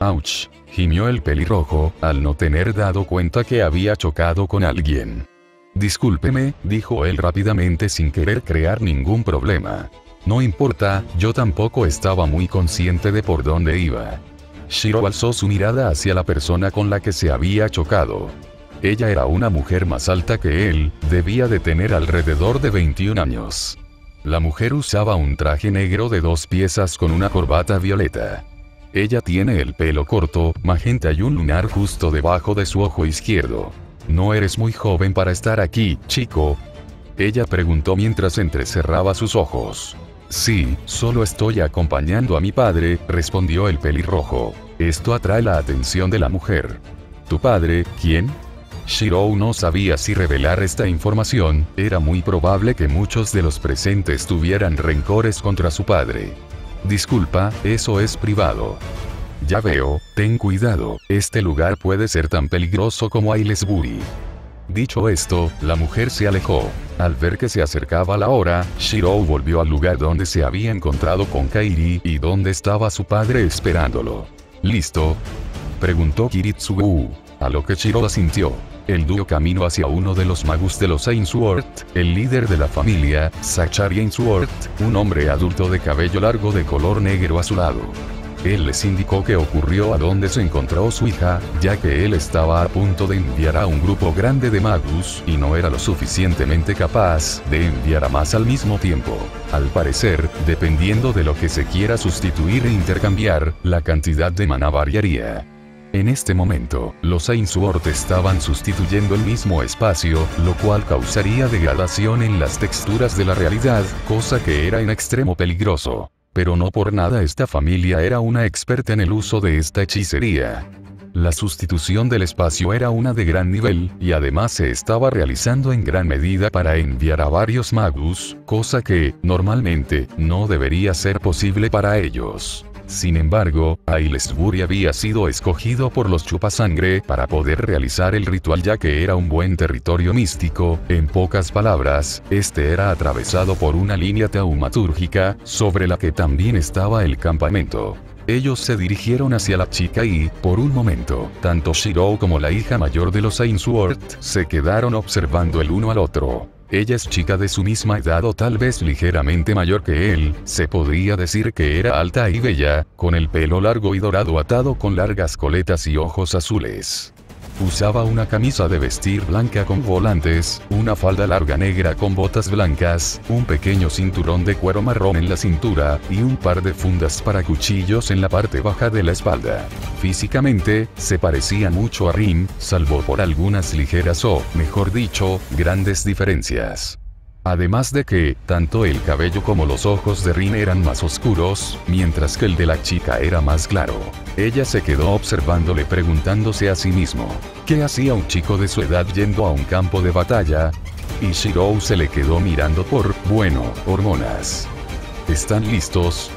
¡Auch!, gimió el pelirrojo, al no tener dado cuenta que había chocado con alguien. Discúlpeme, dijo él rápidamente sin querer crear ningún problema. No importa, yo tampoco estaba muy consciente de por dónde iba. Shiro alzó su mirada hacia la persona con la que se había chocado. Ella era una mujer más alta que él, debía de tener alrededor de 21 años. La mujer usaba un traje negro de 2 piezas con una corbata violeta. Ella tiene el pelo corto, magenta y un lunar justo debajo de su ojo izquierdo. ¿No eres muy joven para estar aquí, chico?, ella preguntó mientras entrecerraba sus ojos. Sí, solo estoy acompañando a mi padre, respondió el pelirrojo. Esto atrae la atención de la mujer. ¿Tu padre, quién? Shiro no sabía si revelar esta información, era muy probable que muchos de los presentes tuvieran rencores contra su padre. Disculpa, eso es privado. Ya veo, ten cuidado, este lugar puede ser tan peligroso como Aylesbury. Dicho esto, la mujer se alejó. Al ver que se acercaba la hora, Shiro volvió al lugar donde se había encontrado con Kairi y donde estaba su padre esperándolo. ¿Listo?, preguntó Kiritsugu, a lo que Shiro asintió. El dúo caminó hacia uno de los magus de los Ainsworth, el líder de la familia, Zachary Ainsworth, un hombre adulto de cabello largo de color negro azulado. Él les indicó qué ocurrió a donde se encontró su hija, ya que él estaba a punto de enviar a un grupo grande de magus, y no era lo suficientemente capaz de enviar a más al mismo tiempo. Al parecer, dependiendo de lo que se quiera sustituir e intercambiar, la cantidad de maná variaría. En este momento, los Ainsworth estaban sustituyendo el mismo espacio, lo cual causaría degradación en las texturas de la realidad, cosa que era en extremo peligroso. Pero no por nada esta familia era una experta en el uso de esta hechicería. La sustitución del espacio era una de gran nivel, y además se estaba realizando en gran medida para enviar a varios magus, cosa que, normalmente, no debería ser posible para ellos. Sin embargo, Aylesbury había sido escogido por los chupasangre para poder realizar el ritual, ya que era un buen territorio místico. En pocas palabras, este era atravesado por una línea taumatúrgica, sobre la que también estaba el campamento. Ellos se dirigieron hacia la chica y, por un momento, tanto Shiro como la hija mayor de los Ainsworth se quedaron observando el uno al otro. Ella es chica de su misma edad o tal vez ligeramente mayor que él, se podría decir que era alta y bella, con el pelo largo y dorado atado con largas coletas y ojos azules. Usaba una camisa de vestir blanca con volantes, una falda larga negra con botas blancas, un pequeño cinturón de cuero marrón en la cintura, y un par de fundas para cuchillos en la parte baja de la espalda. Físicamente, se parecía mucho a Rin, salvo por algunas ligeras o, mejor dicho, grandes diferencias. Además de que, tanto el cabello como los ojos de Rin eran más oscuros, mientras que el de la chica era más claro. Ella se quedó observándole preguntándose a sí mismo, ¿qué hacía un chico de su edad yendo a un campo de batalla? Y Shirou se le quedó mirando por, bueno, hormonas. ¿Están listos?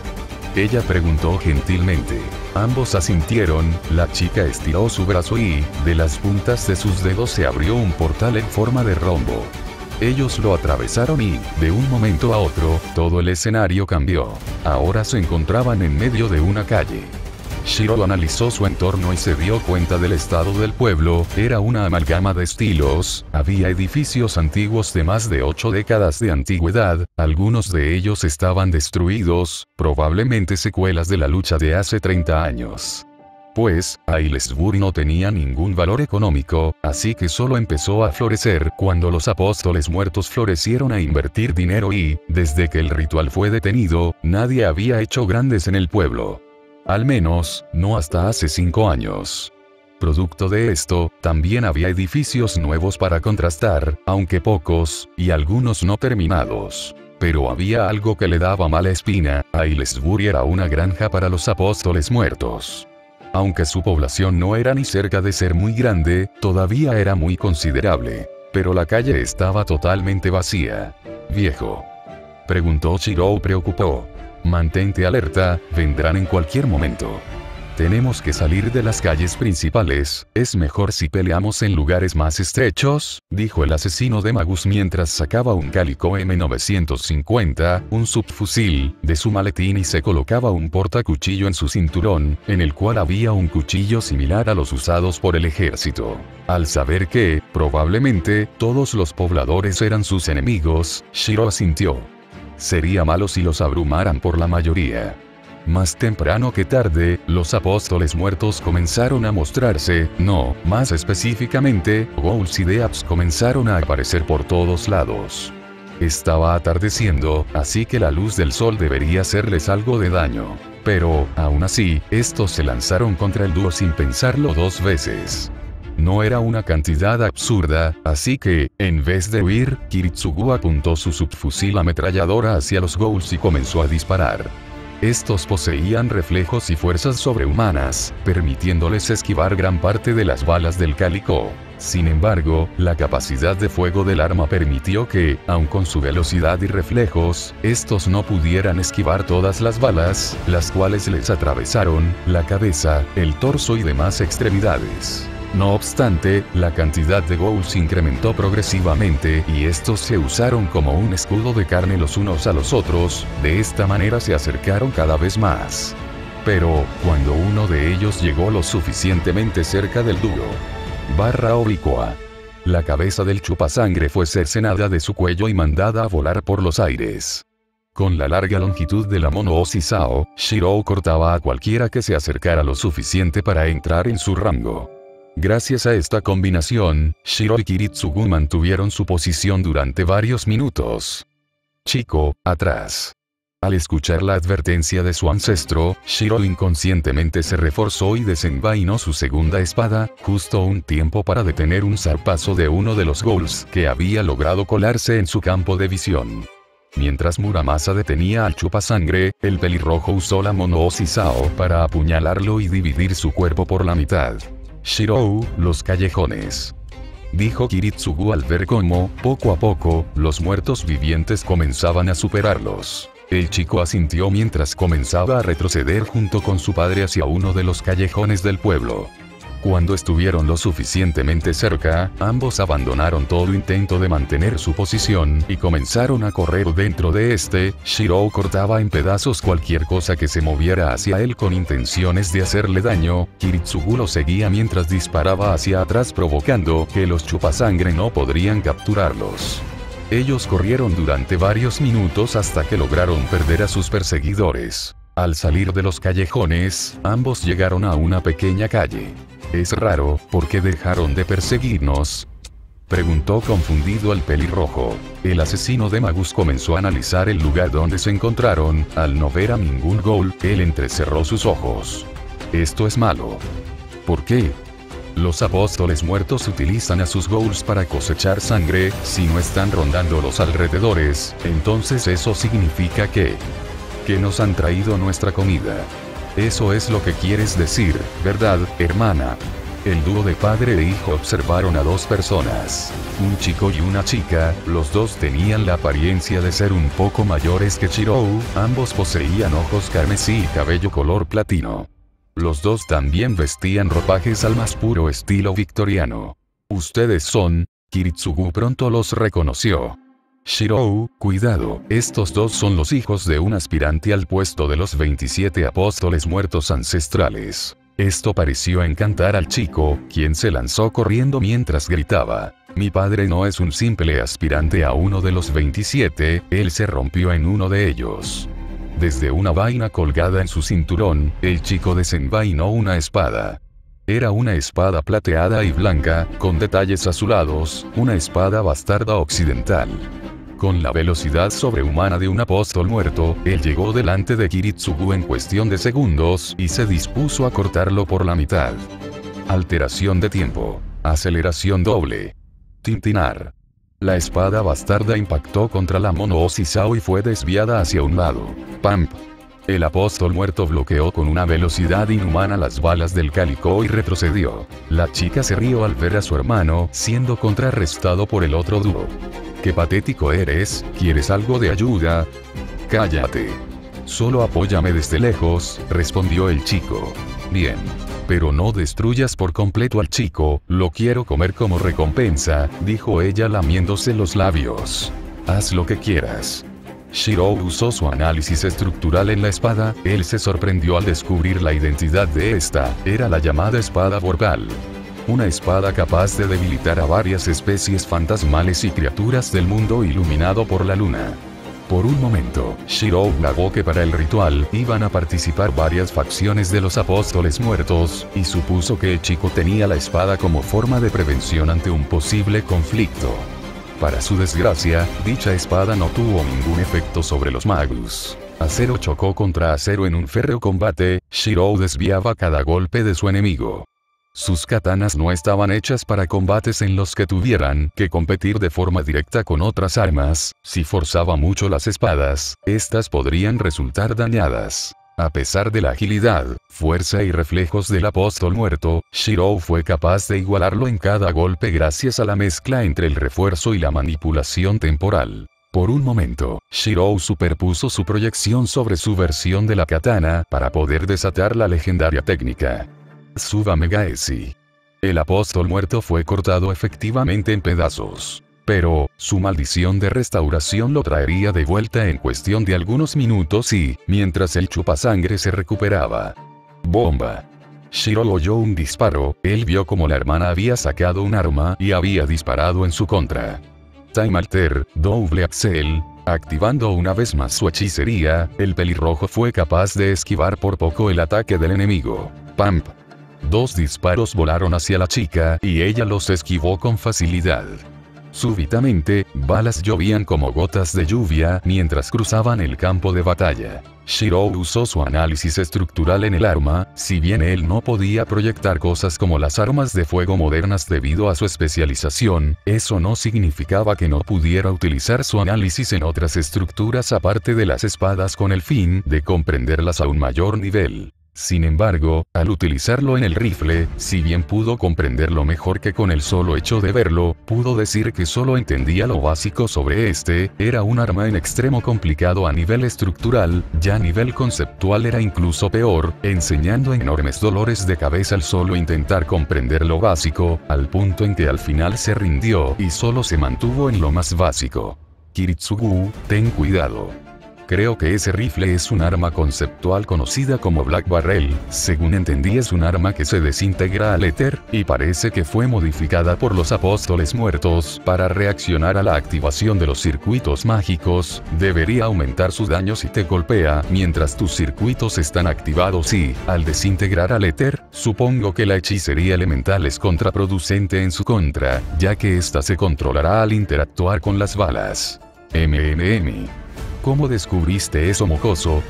Ella preguntó gentilmente. Ambos asintieron, la chica estiró su brazo y, de las puntas de sus dedos se abrió un portal en forma de rombo. Ellos lo atravesaron y, de un momento a otro, todo el escenario cambió. Ahora se encontraban en medio de una calle. Shirou analizó su entorno y se dio cuenta del estado del pueblo, era una amalgama de estilos, había edificios antiguos de más de 8 décadas de antigüedad, algunos de ellos estaban destruidos, probablemente secuelas de la lucha de hace 30 años. Pues, Aylesbury no tenía ningún valor económico, así que solo empezó a florecer cuando los apóstoles muertos florecieron a invertir dinero y, desde que el ritual fue detenido, nadie había hecho grandes en el pueblo. Al menos, no hasta hace 5 años. Producto de esto, también había edificios nuevos para contrastar, aunque pocos, y algunos no terminados. Pero había algo que le daba mala espina, Aylesbury era una granja para los apóstoles muertos. Aunque su población no era ni cerca de ser muy grande, todavía era muy considerable. Pero la calle estaba totalmente vacía. ¿Viejo?, preguntó Shirou preocupado. Mantente alerta, vendrán en cualquier momento. Tenemos que salir de las calles principales, es mejor si peleamos en lugares más estrechos, dijo el asesino de Magus mientras sacaba un Calico M950, un subfusil, de su maletín y se colocaba un portacuchillo en su cinturón, en el cual había un cuchillo similar a los usados por el ejército. Al saber que, probablemente, todos los pobladores eran sus enemigos, Shirou asintió. Sería malo si los abrumaran por la mayoría. Más temprano que tarde, los apóstoles muertos comenzaron a mostrarse, no, más específicamente, ghouls y deaths comenzaron a aparecer por todos lados. Estaba atardeciendo, así que la luz del sol debería hacerles algo de daño. Pero, aún así, estos se lanzaron contra el dúo sin pensarlo 2 veces. No era una cantidad absurda, así que, en vez de huir, Kiritsugu apuntó su subfusil ametralladora hacia los ghouls y comenzó a disparar. Estos poseían reflejos y fuerzas sobrehumanas, permitiéndoles esquivar gran parte de las balas del Calico. Sin embargo, la capacidad de fuego del arma permitió que, aun con su velocidad y reflejos, estos no pudieran esquivar todas las balas, las cuales les atravesaron la cabeza, el torso y demás extremidades. No obstante, la cantidad de ghouls incrementó progresivamente y estos se usaron como un escudo de carne los unos a los otros, de esta manera se acercaron cada vez más. Pero, cuando uno de ellos llegó lo suficientemente cerca del dúo, barra oblicua, la cabeza del chupasangre fue cercenada de su cuello y mandada a volar por los aires. Con la larga longitud de la mono Osisao, Shirou cortaba a cualquiera que se acercara lo suficiente para entrar en su rango. Gracias a esta combinación, Shirou y Kiritsugu mantuvieron su posición durante varios minutos. Chico, atrás. Al escuchar la advertencia de su ancestro, Shirou inconscientemente se reforzó y desenvainó su segunda espada, justo un tiempo para detener un zarpazo de uno de los ghouls que había logrado colarse en su campo de visión. Mientras Muramasa detenía al chupasangre, el pelirrojo usó la mono Osisao para apuñalarlo y dividir su cuerpo por la mitad. Shirou, los callejones, dijo Kiritsugu al ver cómo, poco a poco, los muertos vivientes comenzaban a superarlos. El chico asintió mientras comenzaba a retroceder junto con su padre hacia uno de los callejones del pueblo. Cuando estuvieron lo suficientemente cerca, ambos abandonaron todo intento de mantener su posición y comenzaron a correr dentro de este. Shirou cortaba en pedazos cualquier cosa que se moviera hacia él con intenciones de hacerle daño. Kiritsugu lo seguía mientras disparaba hacia atrás provocando que los chupasangre no podrían capturarlos. Ellos corrieron durante varios minutos hasta que lograron perder a sus perseguidores. Al salir de los callejones, ambos llegaron a una pequeña calle. Es raro, ¿por qué dejaron de perseguirnos?, preguntó confundido el pelirrojo. El asesino de Magus comenzó a analizar el lugar donde se encontraron. Al no ver a ningún ghoul, él entrecerró sus ojos. Esto es malo. ¿Por qué? Los apóstoles muertos utilizan a sus ghouls para cosechar sangre. Si no están rondando los alrededores, entonces eso significa que nos han traído nuestra comida. Eso es lo que quieres decir, ¿verdad, hermana? El dúo de padre e hijo observaron a dos personas, un chico y una chica. Los dos tenían la apariencia de ser un poco mayores que Shirou. Ambos poseían ojos carmesí y cabello color platino. Los dos también vestían ropajes al más puro estilo victoriano. Ustedes son... Kiritsugu pronto los reconoció. Shirou, cuidado, estos dos son los hijos de un aspirante al puesto de los 27 apóstoles muertos ancestrales. Esto pareció encantar al chico, quien se lanzó corriendo mientras gritaba: mi padre no es un simple aspirante a uno de los 27, él se rompió en uno de ellos. Desde una vaina colgada en su cinturón, el chico desenvainó una espada. Era una espada plateada y blanca, con detalles azulados, una espada bastarda occidental. Con la velocidad sobrehumana de un apóstol muerto, él llegó delante de Kiritsugu en cuestión de segundos, y se dispuso a cortarlo por la mitad. Alteración de tiempo. Aceleración doble. Tintinar. La espada bastarda impactó contra la mono Osisao y fue desviada hacia un lado. ¡Pamp! El apóstol muerto bloqueó con una velocidad inhumana las balas del cálico y retrocedió. La chica se rió al ver a su hermano siendo contrarrestado por el otro dúo. ¡Qué patético eres! ¿Quieres algo de ayuda? ¡Cállate! Solo apóyame desde lejos, respondió el chico. Bien. Pero no destruyas por completo al chico, lo quiero comer como recompensa, dijo ella lamiéndose los labios. Haz lo que quieras. Shirou usó su análisis estructural en la espada. Él se sorprendió al descubrir la identidad de esta. Era la llamada espada Vorpal. Una espada capaz de debilitar a varias especies fantasmales y criaturas del mundo iluminado por la luna. Por un momento, Shirou vagó que para el ritual iban a participar varias facciones de los apóstoles muertos, y supuso que el chico tenía la espada como forma de prevención ante un posible conflicto. Para su desgracia, dicha espada no tuvo ningún efecto sobre los Magus. Acero chocó contra acero en un férreo combate. Shirou desviaba cada golpe de su enemigo. Sus katanas no estaban hechas para combates en los que tuvieran que competir de forma directa con otras armas. Si forzaba mucho las espadas, estas podrían resultar dañadas. A pesar de la agilidad, fuerza y reflejos del apóstol muerto, Shirou fue capaz de igualarlo en cada golpe gracias a la mezcla entre el refuerzo y la manipulación temporal. Por un momento, Shirou superpuso su proyección sobre su versión de la katana para poder desatar la legendaria técnica Suba Megaesi. El apóstol muerto fue cortado efectivamente en pedazos. Pero, su maldición de restauración lo traería de vuelta en cuestión de algunos minutos y, mientras el chupasangre se recuperaba. ¡Bomba! Shirou oyó un disparo. Él vio como la hermana había sacado un arma y había disparado en su contra. Time Alter, Double Axel. Activando una vez más su hechicería, el pelirrojo fue capaz de esquivar por poco el ataque del enemigo. ¡Pamp! Dos disparos volaron hacia la chica y ella los esquivó con facilidad. Súbitamente, balas llovían como gotas de lluvia mientras cruzaban el campo de batalla. Shirou usó su análisis estructural en el arma. Si bien él no podía proyectar cosas como las armas de fuego modernas debido a su especialización, eso no significaba que no pudiera utilizar su análisis en otras estructuras aparte de las espadas con el fin de comprenderlas a un mayor nivel. Sin embargo, al utilizarlo en el rifle, si bien pudo comprenderlo mejor que con el solo hecho de verlo, pudo decir que solo entendía lo básico sobre este. Era un arma en extremo complicado a nivel estructural, ya a nivel conceptual era incluso peor, enseñando enormes dolores de cabeza al solo intentar comprender lo básico, al punto en que al final se rindió y solo se mantuvo en lo más básico. Kiritsugu, ten cuidado. Creo que ese rifle es un arma conceptual conocida como Black Barrel, según entendí es un arma que se desintegra al éter, y parece que fue modificada por los apóstoles muertos para reaccionar a la activación de los circuitos mágicos, debería aumentar su daño si te golpea mientras tus circuitos están activados y, al desintegrar al éter, supongo que la hechicería elemental es contraproducente en su contra, ya que ésta se controlará al interactuar con las balas. ¿Cómo descubriste eso, mocoso?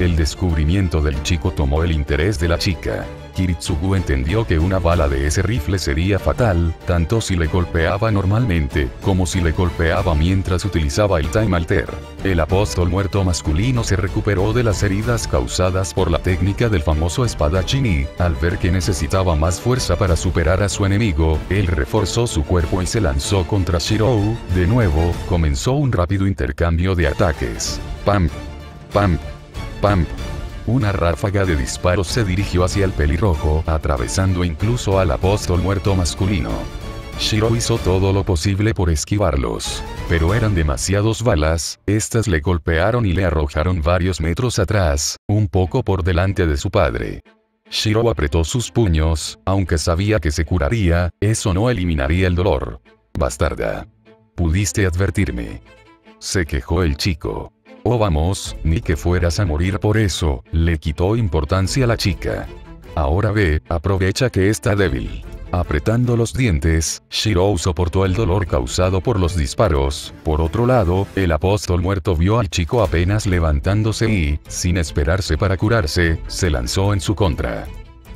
El descubrimiento del chico tomó el interés de la chica. Kiritsugu entendió que una bala de ese rifle sería fatal, tanto si le golpeaba normalmente, como si le golpeaba mientras utilizaba el Time Alter. El apóstol muerto masculino se recuperó de las heridas causadas por la técnica del famoso espadachín y, al ver que necesitaba más fuerza para superar a su enemigo, él reforzó su cuerpo y se lanzó contra Shirou. De nuevo, comenzó un rápido intercambio de ataques. Pam, pam, pam. Una ráfaga de disparos se dirigió hacia el pelirrojo, atravesando incluso al apóstol muerto masculino. Shirou hizo todo lo posible por esquivarlos, pero eran demasiadas balas, estas le golpearon y le arrojaron varios metros atrás, un poco por delante de su padre. Shirou apretó sus puños, aunque sabía que se curaría, eso no eliminaría el dolor. Bastarda. Pudiste advertirme. Se quejó el chico. Oh vamos, ni que fueras a morir por eso, le quitó importancia a la chica. Ahora ve, aprovecha que está débil. Apretando los dientes, Shirou soportó el dolor causado por los disparos. Por otro lado, el apóstol muerto vio al chico apenas levantándose y, sin esperarse para curarse, se lanzó en su contra.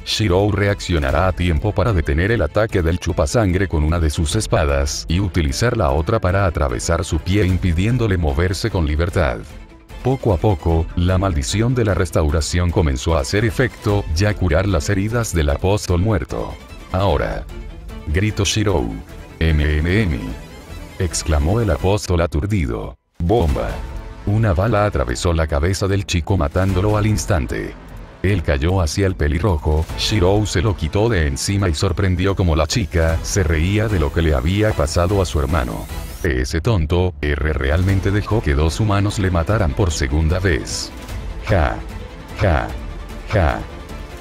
Shirou reaccionará a tiempo para detener el ataque del chupasangre con una de sus espadas y utilizar la otra para atravesar su pie impidiéndole moverse con libertad. Poco a poco, la maldición de la restauración comenzó a hacer efecto, ya curar las heridas del apóstol muerto. Ahora. Gritó Shirou. Exclamó el apóstol aturdido. Bomba. Una bala atravesó la cabeza del chico matándolo al instante. Él cayó hacia el pelirrojo, Shirou se lo quitó de encima y sorprendió como la chica se reía de lo que le había pasado a su hermano. Ese tonto, realmente dejó que dos humanos le mataran por segunda vez. Ja. Ja. Ja.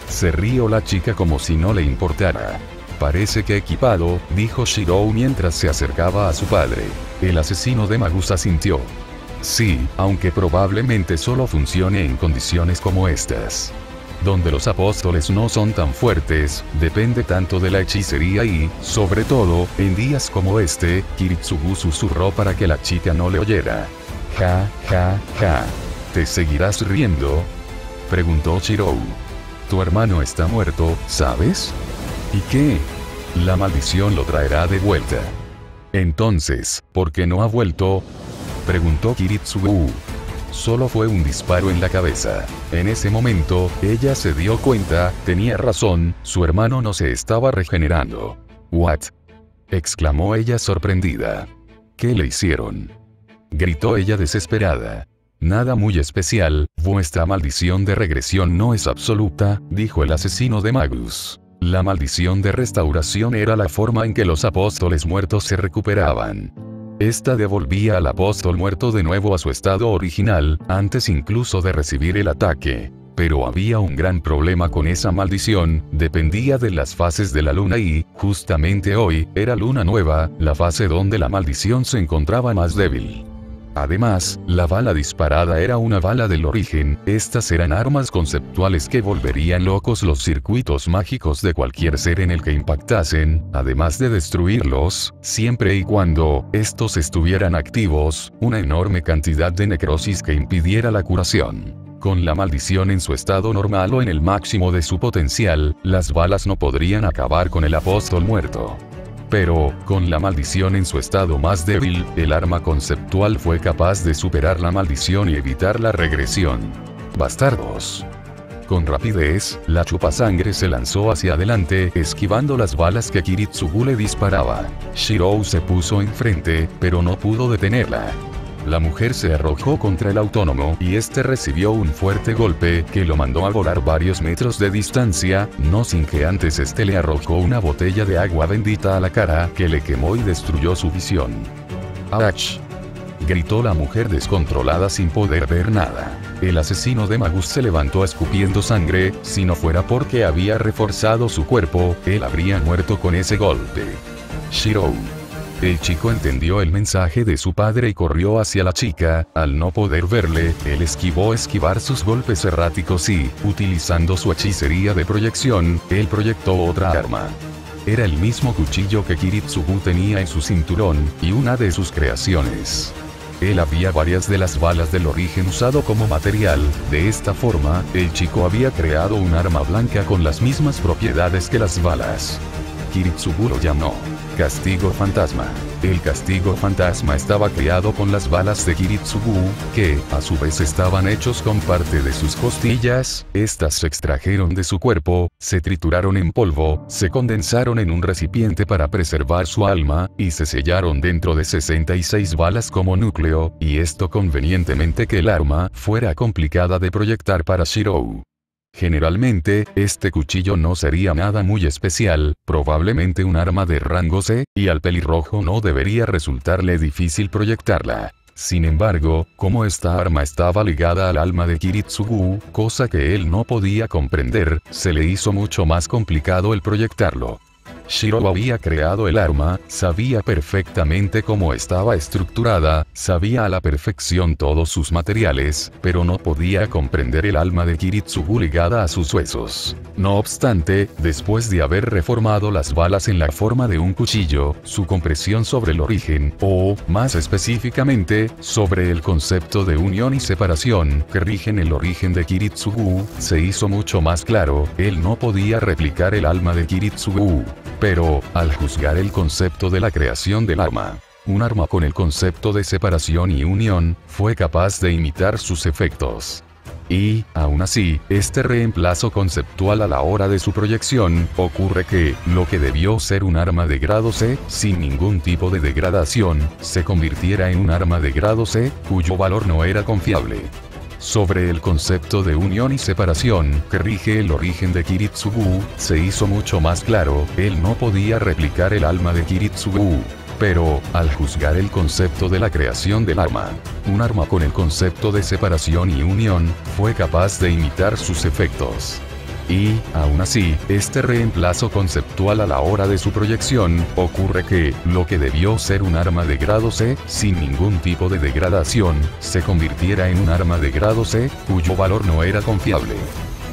Se rió la chica como si no le importara. Parece que equipado, dijo Shirou mientras se acercaba a su padre. El asesino de Magus asintió. Sí, aunque probablemente solo funcione en condiciones como estas. Donde los apóstoles no son tan fuertes, depende tanto de la hechicería y, sobre todo, en días como este, Kiritsugu susurró para que la chica no le oyera. Ja, ja, ja. ¿Te seguirás riendo? Preguntó Shirou. Tu hermano está muerto, ¿sabes? ¿Y qué? La maldición lo traerá de vuelta. Entonces, ¿por qué no ha vuelto? Preguntó Kiritsugu. Solo fue un disparo en la cabeza. En ese momento, ella se dio cuenta, tenía razón, su hermano no se estaba regenerando. ¿What? Exclamó ella sorprendida. ¿Qué le hicieron? Gritó ella desesperada. Nada muy especial, vuestra maldición de regresión no es absoluta, dijo el asesino de Magus. La maldición de restauración era la forma en que los apóstoles muertos se recuperaban. Esta devolvía al apóstol muerto de nuevo a su estado original, antes incluso de recibir el ataque. Pero había un gran problema con esa maldición, dependía de las fases de la luna y, justamente hoy, era luna nueva, la fase donde la maldición se encontraba más débil. Además, la bala disparada era una bala del origen, estas eran armas conceptuales que volverían locos los circuitos mágicos de cualquier ser en el que impactasen, además de destruirlos, siempre y cuando estos estuvieran activos, una enorme cantidad de necrosis que impidiera la curación. Con la maldición en su estado normal o en el máximo de su potencial, las balas no podrían acabar con el apóstol muerto. Pero, con la maldición en su estado más débil, el arma conceptual fue capaz de superar la maldición y evitar la regresión. ¡Bastardos! Con rapidez, la chupasangre se lanzó hacia adelante, esquivando las balas que Kiritsugu le disparaba. Shirou se puso enfrente, pero no pudo detenerla. La mujer se arrojó contra el autónomo y este recibió un fuerte golpe que lo mandó a volar varios metros de distancia, no sin que antes este le arrojó una botella de agua bendita a la cara que le quemó y destruyó su visión. ¡Ach! gritó la mujer descontrolada sin poder ver nada. El asesino de Magus se levantó escupiendo sangre, si no fuera porque había reforzado su cuerpo, él habría muerto con ese golpe. Shirou. El chico entendió el mensaje de su padre y corrió hacia la chica. Al no poder verle, él esquivar sus golpes erráticos y, utilizando su hechicería de proyección, él proyectó otra arma. Era el mismo cuchillo que Kiritsugu tenía en su cinturón, y una de sus creaciones. Él había varias de las balas del origen usado como material. De esta forma, el chico había creado un arma blanca con las mismas propiedades que las balas. Kiritsugu lo llamó Castigo Fantasma. El Castigo Fantasma estaba creado con las balas de Kiritsugu, que, a su vez estaban hechos con parte de sus costillas. Estas se extrajeron de su cuerpo, se trituraron en polvo, se condensaron en un recipiente para preservar su alma, y se sellaron dentro de 66 balas como núcleo, y esto convenientemente que el arma fuera complicada de proyectar para Shirou. Generalmente, este cuchillo no sería nada muy especial, probablemente un arma de rango C, y al pelirrojo no debería resultarle difícil proyectarla. Sin embargo, como esta arma estaba ligada al alma de Kiritsugu, cosa que él no podía comprender, se le hizo mucho más complicado el proyectarlo. Shirou había creado el arma, sabía perfectamente cómo estaba estructurada, sabía a la perfección todos sus materiales, pero no podía comprender el alma de Kiritsugu ligada a sus huesos. No obstante, después de haber reformado las balas en la forma de un cuchillo, su compresión sobre el origen, o, más específicamente, sobre el concepto de unión y separación que rigen el origen de Kiritsugu, se hizo mucho más claro. Él no podía replicar el alma de Kiritsugu. Pero, al juzgar el concepto de la creación del arma, un arma con el concepto de separación y unión, fue capaz de imitar sus efectos. Y, aún así, este reemplazo conceptual a la hora de su proyección, ocurre que, lo que debió ser un arma de grado C, sin ningún tipo de degradación, se convirtiera en un arma de grado C, cuyo valor no era confiable. Sobre el concepto de unión y separación que rige el origen de Kiritsugu, se hizo mucho más claro. Él no podía replicar el alma de Kiritsugu. Pero, al juzgar el concepto de la creación del arma, un arma con el concepto de separación y unión, fue capaz de imitar sus efectos. Y, aún así, este reemplazo conceptual a la hora de su proyección, ocurre que, lo que debió ser un arma de grado C, sin ningún tipo de degradación, se convirtiera en un arma de grado C, cuyo valor no era confiable.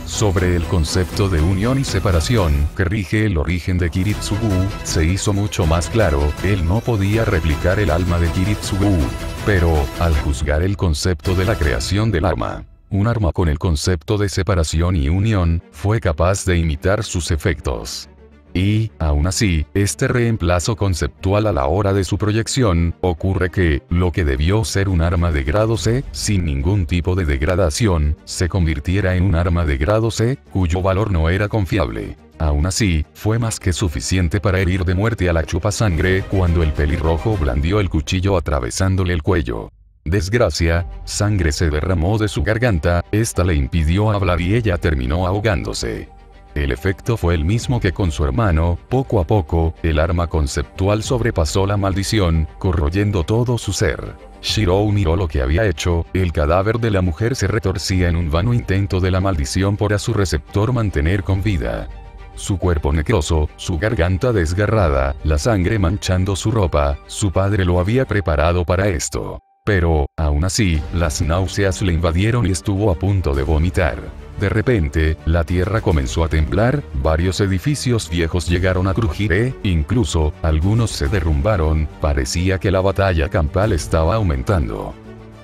Sobre el concepto de unión y separación que rige el origen de Kiritsugu, se hizo mucho más claro. Él no podía replicar el alma de Kiritsugu. Pero, al juzgar el concepto de la creación del arma, un arma con el concepto de separación y unión, fue capaz de imitar sus efectos. Y, aún así, este reemplazo conceptual a la hora de su proyección, ocurre que, lo que debió ser un arma de grado C, sin ningún tipo de degradación, se convirtiera en un arma de grado C, cuyo valor no era confiable. Aún así, fue más que suficiente para herir de muerte a la chupasangre cuando el pelirrojo blandió el cuchillo atravesándole el cuello. Desgracia, sangre se derramó de su garganta, esta le impidió hablar y ella terminó ahogándose. El efecto fue el mismo que con su hermano. Poco a poco, el arma conceptual sobrepasó la maldición, corroyendo todo su ser. Shirou miró lo que había hecho. El cadáver de la mujer se retorcía en un vano intento de la maldición por a su receptor mantener con vida. Su cuerpo necroso, su garganta desgarrada, la sangre manchando su ropa. Su padre lo había preparado para esto. Pero, aún así, las náuseas le invadieron y estuvo a punto de vomitar. De repente, la tierra comenzó a temblar, varios edificios viejos llegaron a crujir e, incluso, algunos se derrumbaron. Parecía que la batalla campal estaba aumentando.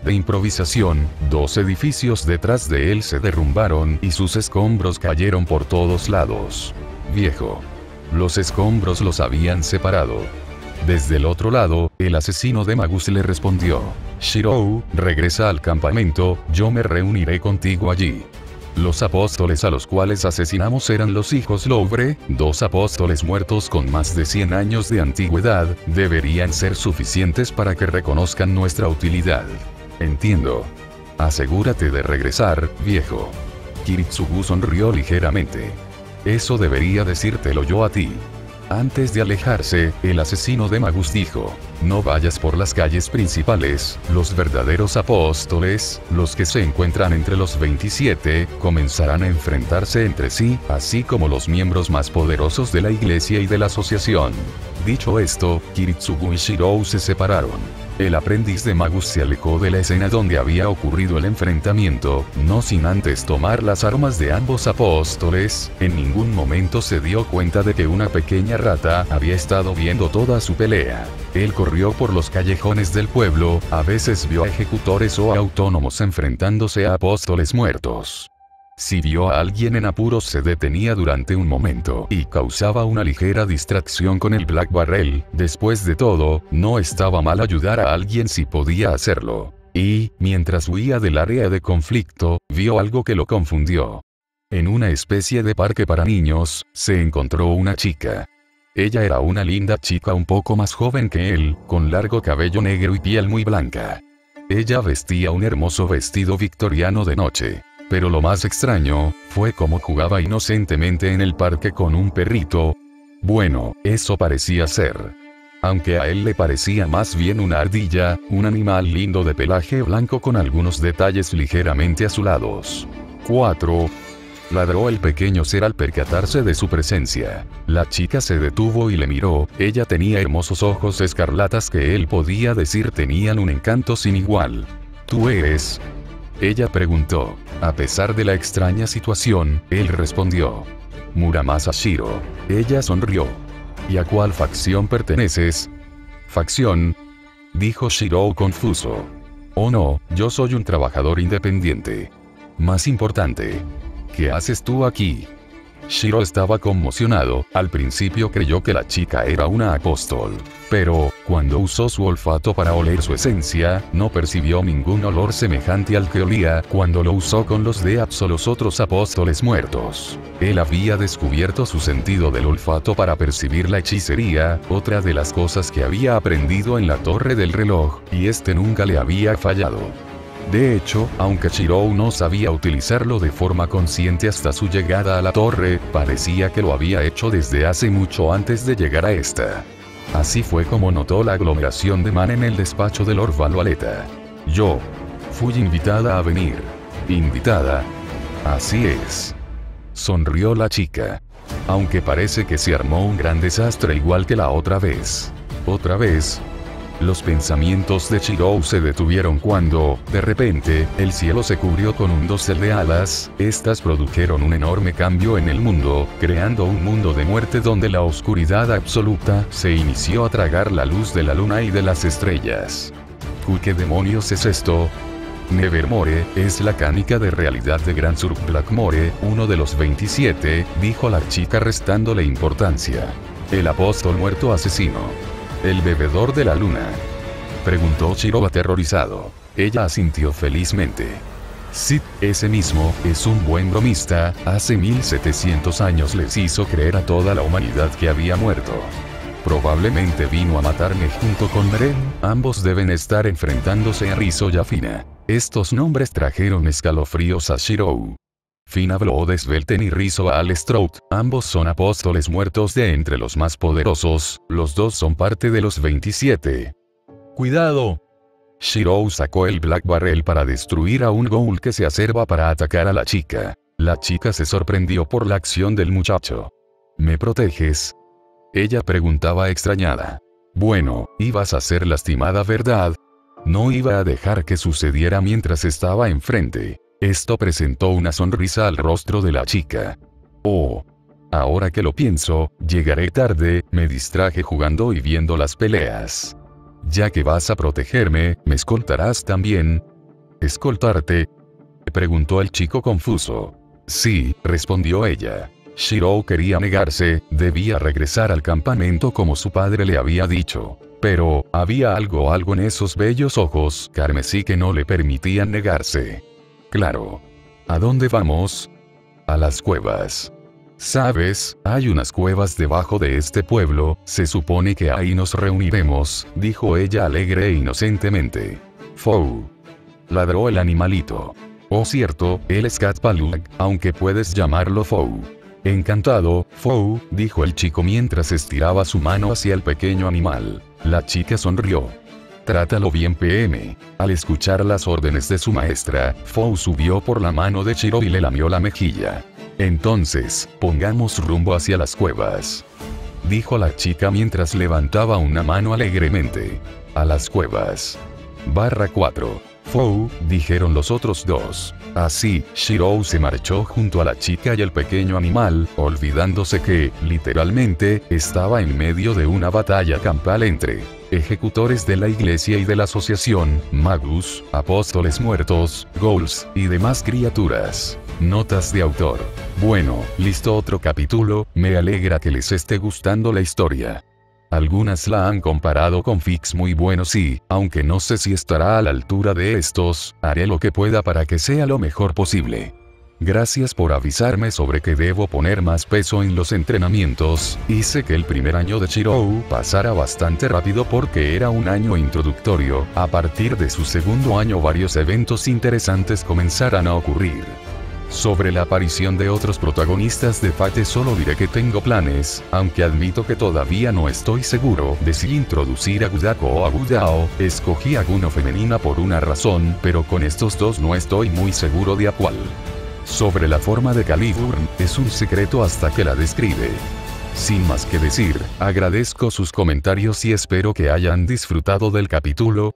De improvisación, 2 edificios detrás de él se derrumbaron y sus escombros cayeron por todos lados. Viejo. Los escombros los habían separado. Desde el otro lado, el asesino de Magus le respondió: Shirou, regresa al campamento, yo me reuniré contigo allí. Los apóstoles a los cuales asesinamos eran los hijos Louvre, 2 apóstoles muertos con más de 100 años de antigüedad, deberían ser suficientes para que reconozcan nuestra utilidad. Entiendo. Asegúrate de regresar, viejo. Kiritsugu sonrió ligeramente. Eso debería decírtelo yo a ti. Antes de alejarse, el asesino de Magus dijo: No vayas por las calles principales. Los verdaderos apóstoles, los que se encuentran entre los 27, comenzarán a enfrentarse entre sí, así como los miembros más poderosos de la iglesia y de la asociación. Dicho esto, Kiritsugu y Shirou se separaron. El aprendiz de Magus se alejó de la escena donde había ocurrido el enfrentamiento, no sin antes tomar las armas de ambos apóstoles. En ningún momento se dio cuenta de que una pequeña rata había estado viendo toda su pelea. Él corrió por los callejones del pueblo, a veces vio a ejecutores o a autónomos enfrentándose a apóstoles muertos. Si vio a alguien en apuros se detenía durante un momento y causaba una ligera distracción con el Black Barrel. Después de todo, no estaba mal ayudar a alguien si podía hacerlo. Y, mientras huía del área de conflicto, vio algo que lo confundió. En una especie de parque para niños, se encontró una chica. Ella era una linda chica un poco más joven que él, con largo cabello negro y piel muy blanca. Ella vestía un hermoso vestido victoriano de noche. Pero lo más extraño, fue cómo jugaba inocentemente en el parque con un perrito. Bueno, eso parecía ser. Aunque a él le parecía más bien una ardilla, un animal lindo de pelaje blanco con algunos detalles ligeramente azulados. 4. Ladró el pequeño ser al percatarse de su presencia. La chica se detuvo y le miró. Ella tenía hermosos ojos escarlatas que él podía decir tenían un encanto sin igual. ¿Tú eres? Ella preguntó. A pesar de la extraña situación, él respondió. Muramasa Shiro. Ella sonrió. ¿Y a cuál facción perteneces? ¿Facción? Dijo Shiro confuso. Oh no, yo soy un trabajador independiente. Más importante. ¿Qué haces tú aquí? Shiro estaba conmocionado. Al principio creyó que la chica era una apóstol. Pero, cuando usó su olfato para oler su esencia, no percibió ningún olor semejante al que olía cuando lo usó con los Deaths o los otros apóstoles muertos. Él había descubierto su sentido del olfato para percibir la hechicería, otra de las cosas que había aprendido en la torre del reloj, y este nunca le había fallado. De hecho, aunque Shirou no sabía utilizarlo de forma consciente hasta su llegada a la torre, parecía que lo había hecho desde hace mucho antes de llegar a esta. Así fue como notó la aglomeración de man en el despacho de Lord Valualeta. Yo fui invitada a venir. ¿Invitada? Así es. Sonrió la chica. Aunque parece que se armó un gran desastre igual que la otra vez. ¿Otra vez? Los pensamientos de Shirou se detuvieron cuando, de repente, el cielo se cubrió con un dosel de alas. Estas produjeron un enorme cambio en el mundo, creando un mundo de muerte donde la oscuridad absoluta se inició a tragar la luz de la luna y de las estrellas. ¿Qué demonios es esto? Nevermore, es la canica de realidad de Grand Surf Blackmore, uno de los 27, dijo la chica restándole importancia. El apóstol muerto asesino. ¿El bebedor de la luna? Preguntó Shiro aterrorizado. Ella asintió felizmente. Sí, ese mismo, es un buen bromista. Hace 1700 años les hizo creer a toda la humanidad que había muerto. Probablemente vino a matarme junto con Meren. Ambos deben estar enfrentándose a Rizzo y a Fina. Estos nombres trajeron escalofríos a Shirou. Fina habló de Svelten y Rizzo a Alestrout, ambos son apóstoles muertos de entre los más poderosos, los dos son parte de los 27. ¡Cuidado! Shirou sacó el Black Barrel para destruir a un ghoul que se acerba para atacar a la chica. La chica se sorprendió por la acción del muchacho. ¿Me proteges? Ella preguntaba extrañada. Bueno, ibas a ser lastimada, ¿verdad? No iba a dejar que sucediera mientras estaba enfrente. Esto presentó una sonrisa al rostro de la chica. Oh. Ahora que lo pienso, llegaré tarde, me distraje jugando y viendo las peleas. Ya que vas a protegerme, ¿me escoltarás también? ¿Escoltarte? Preguntó el chico confuso. Sí, respondió ella. Shirou quería negarse, debía regresar al campamento como su padre le había dicho. Pero, había algo en esos bellos ojos carmesí que no le permitían negarse. Claro. ¿A dónde vamos? A las cuevas. ¿Sabes? Hay unas cuevas debajo de este pueblo, se supone que ahí nos reuniremos, dijo ella alegre e inocentemente. Fou. Ladró el animalito. Oh cierto, él es Catpalug, aunque puedes llamarlo Fou. Encantado, Fou, dijo el chico mientras estiraba su mano hacia el pequeño animal. La chica sonrió. Trátalo bien, PM. Al escuchar las órdenes de su maestra, Fou subió por la mano de Shiro y le lamió la mejilla. Entonces, pongamos rumbo hacia las cuevas, dijo la chica mientras levantaba una mano alegremente. A las cuevas. /4. Fou, dijeron los otros dos. Así, Shirou se marchó junto a la chica y el pequeño animal, olvidándose que, literalmente, estaba en medio de una batalla campal entre ejecutores de la iglesia y de la asociación, magus, apóstoles muertos, ghouls, y demás criaturas. Notas de autor. Bueno, listo otro capítulo, me alegra que les esté gustando la historia. Algunas la han comparado con fics muy buenos y, aunque no sé si estará a la altura de estos, haré lo que pueda para que sea lo mejor posible. Gracias por avisarme sobre que debo poner más peso en los entrenamientos. Hice que el primer año de Shirou pasara bastante rápido porque era un año introductorio. A partir de su segundo año varios eventos interesantes comenzaran a ocurrir. Sobre la aparición de otros protagonistas de Fate solo diré que tengo planes, aunque admito que todavía no estoy seguro de si introducir a Gudako o a Gudao. Escogí a Guno femenina por una razón, pero con estos dos no estoy muy seguro de a cuál. Sobre la forma de Caliburn, es un secreto hasta que la describe. Sin más que decir, agradezco sus comentarios y espero que hayan disfrutado del capítulo.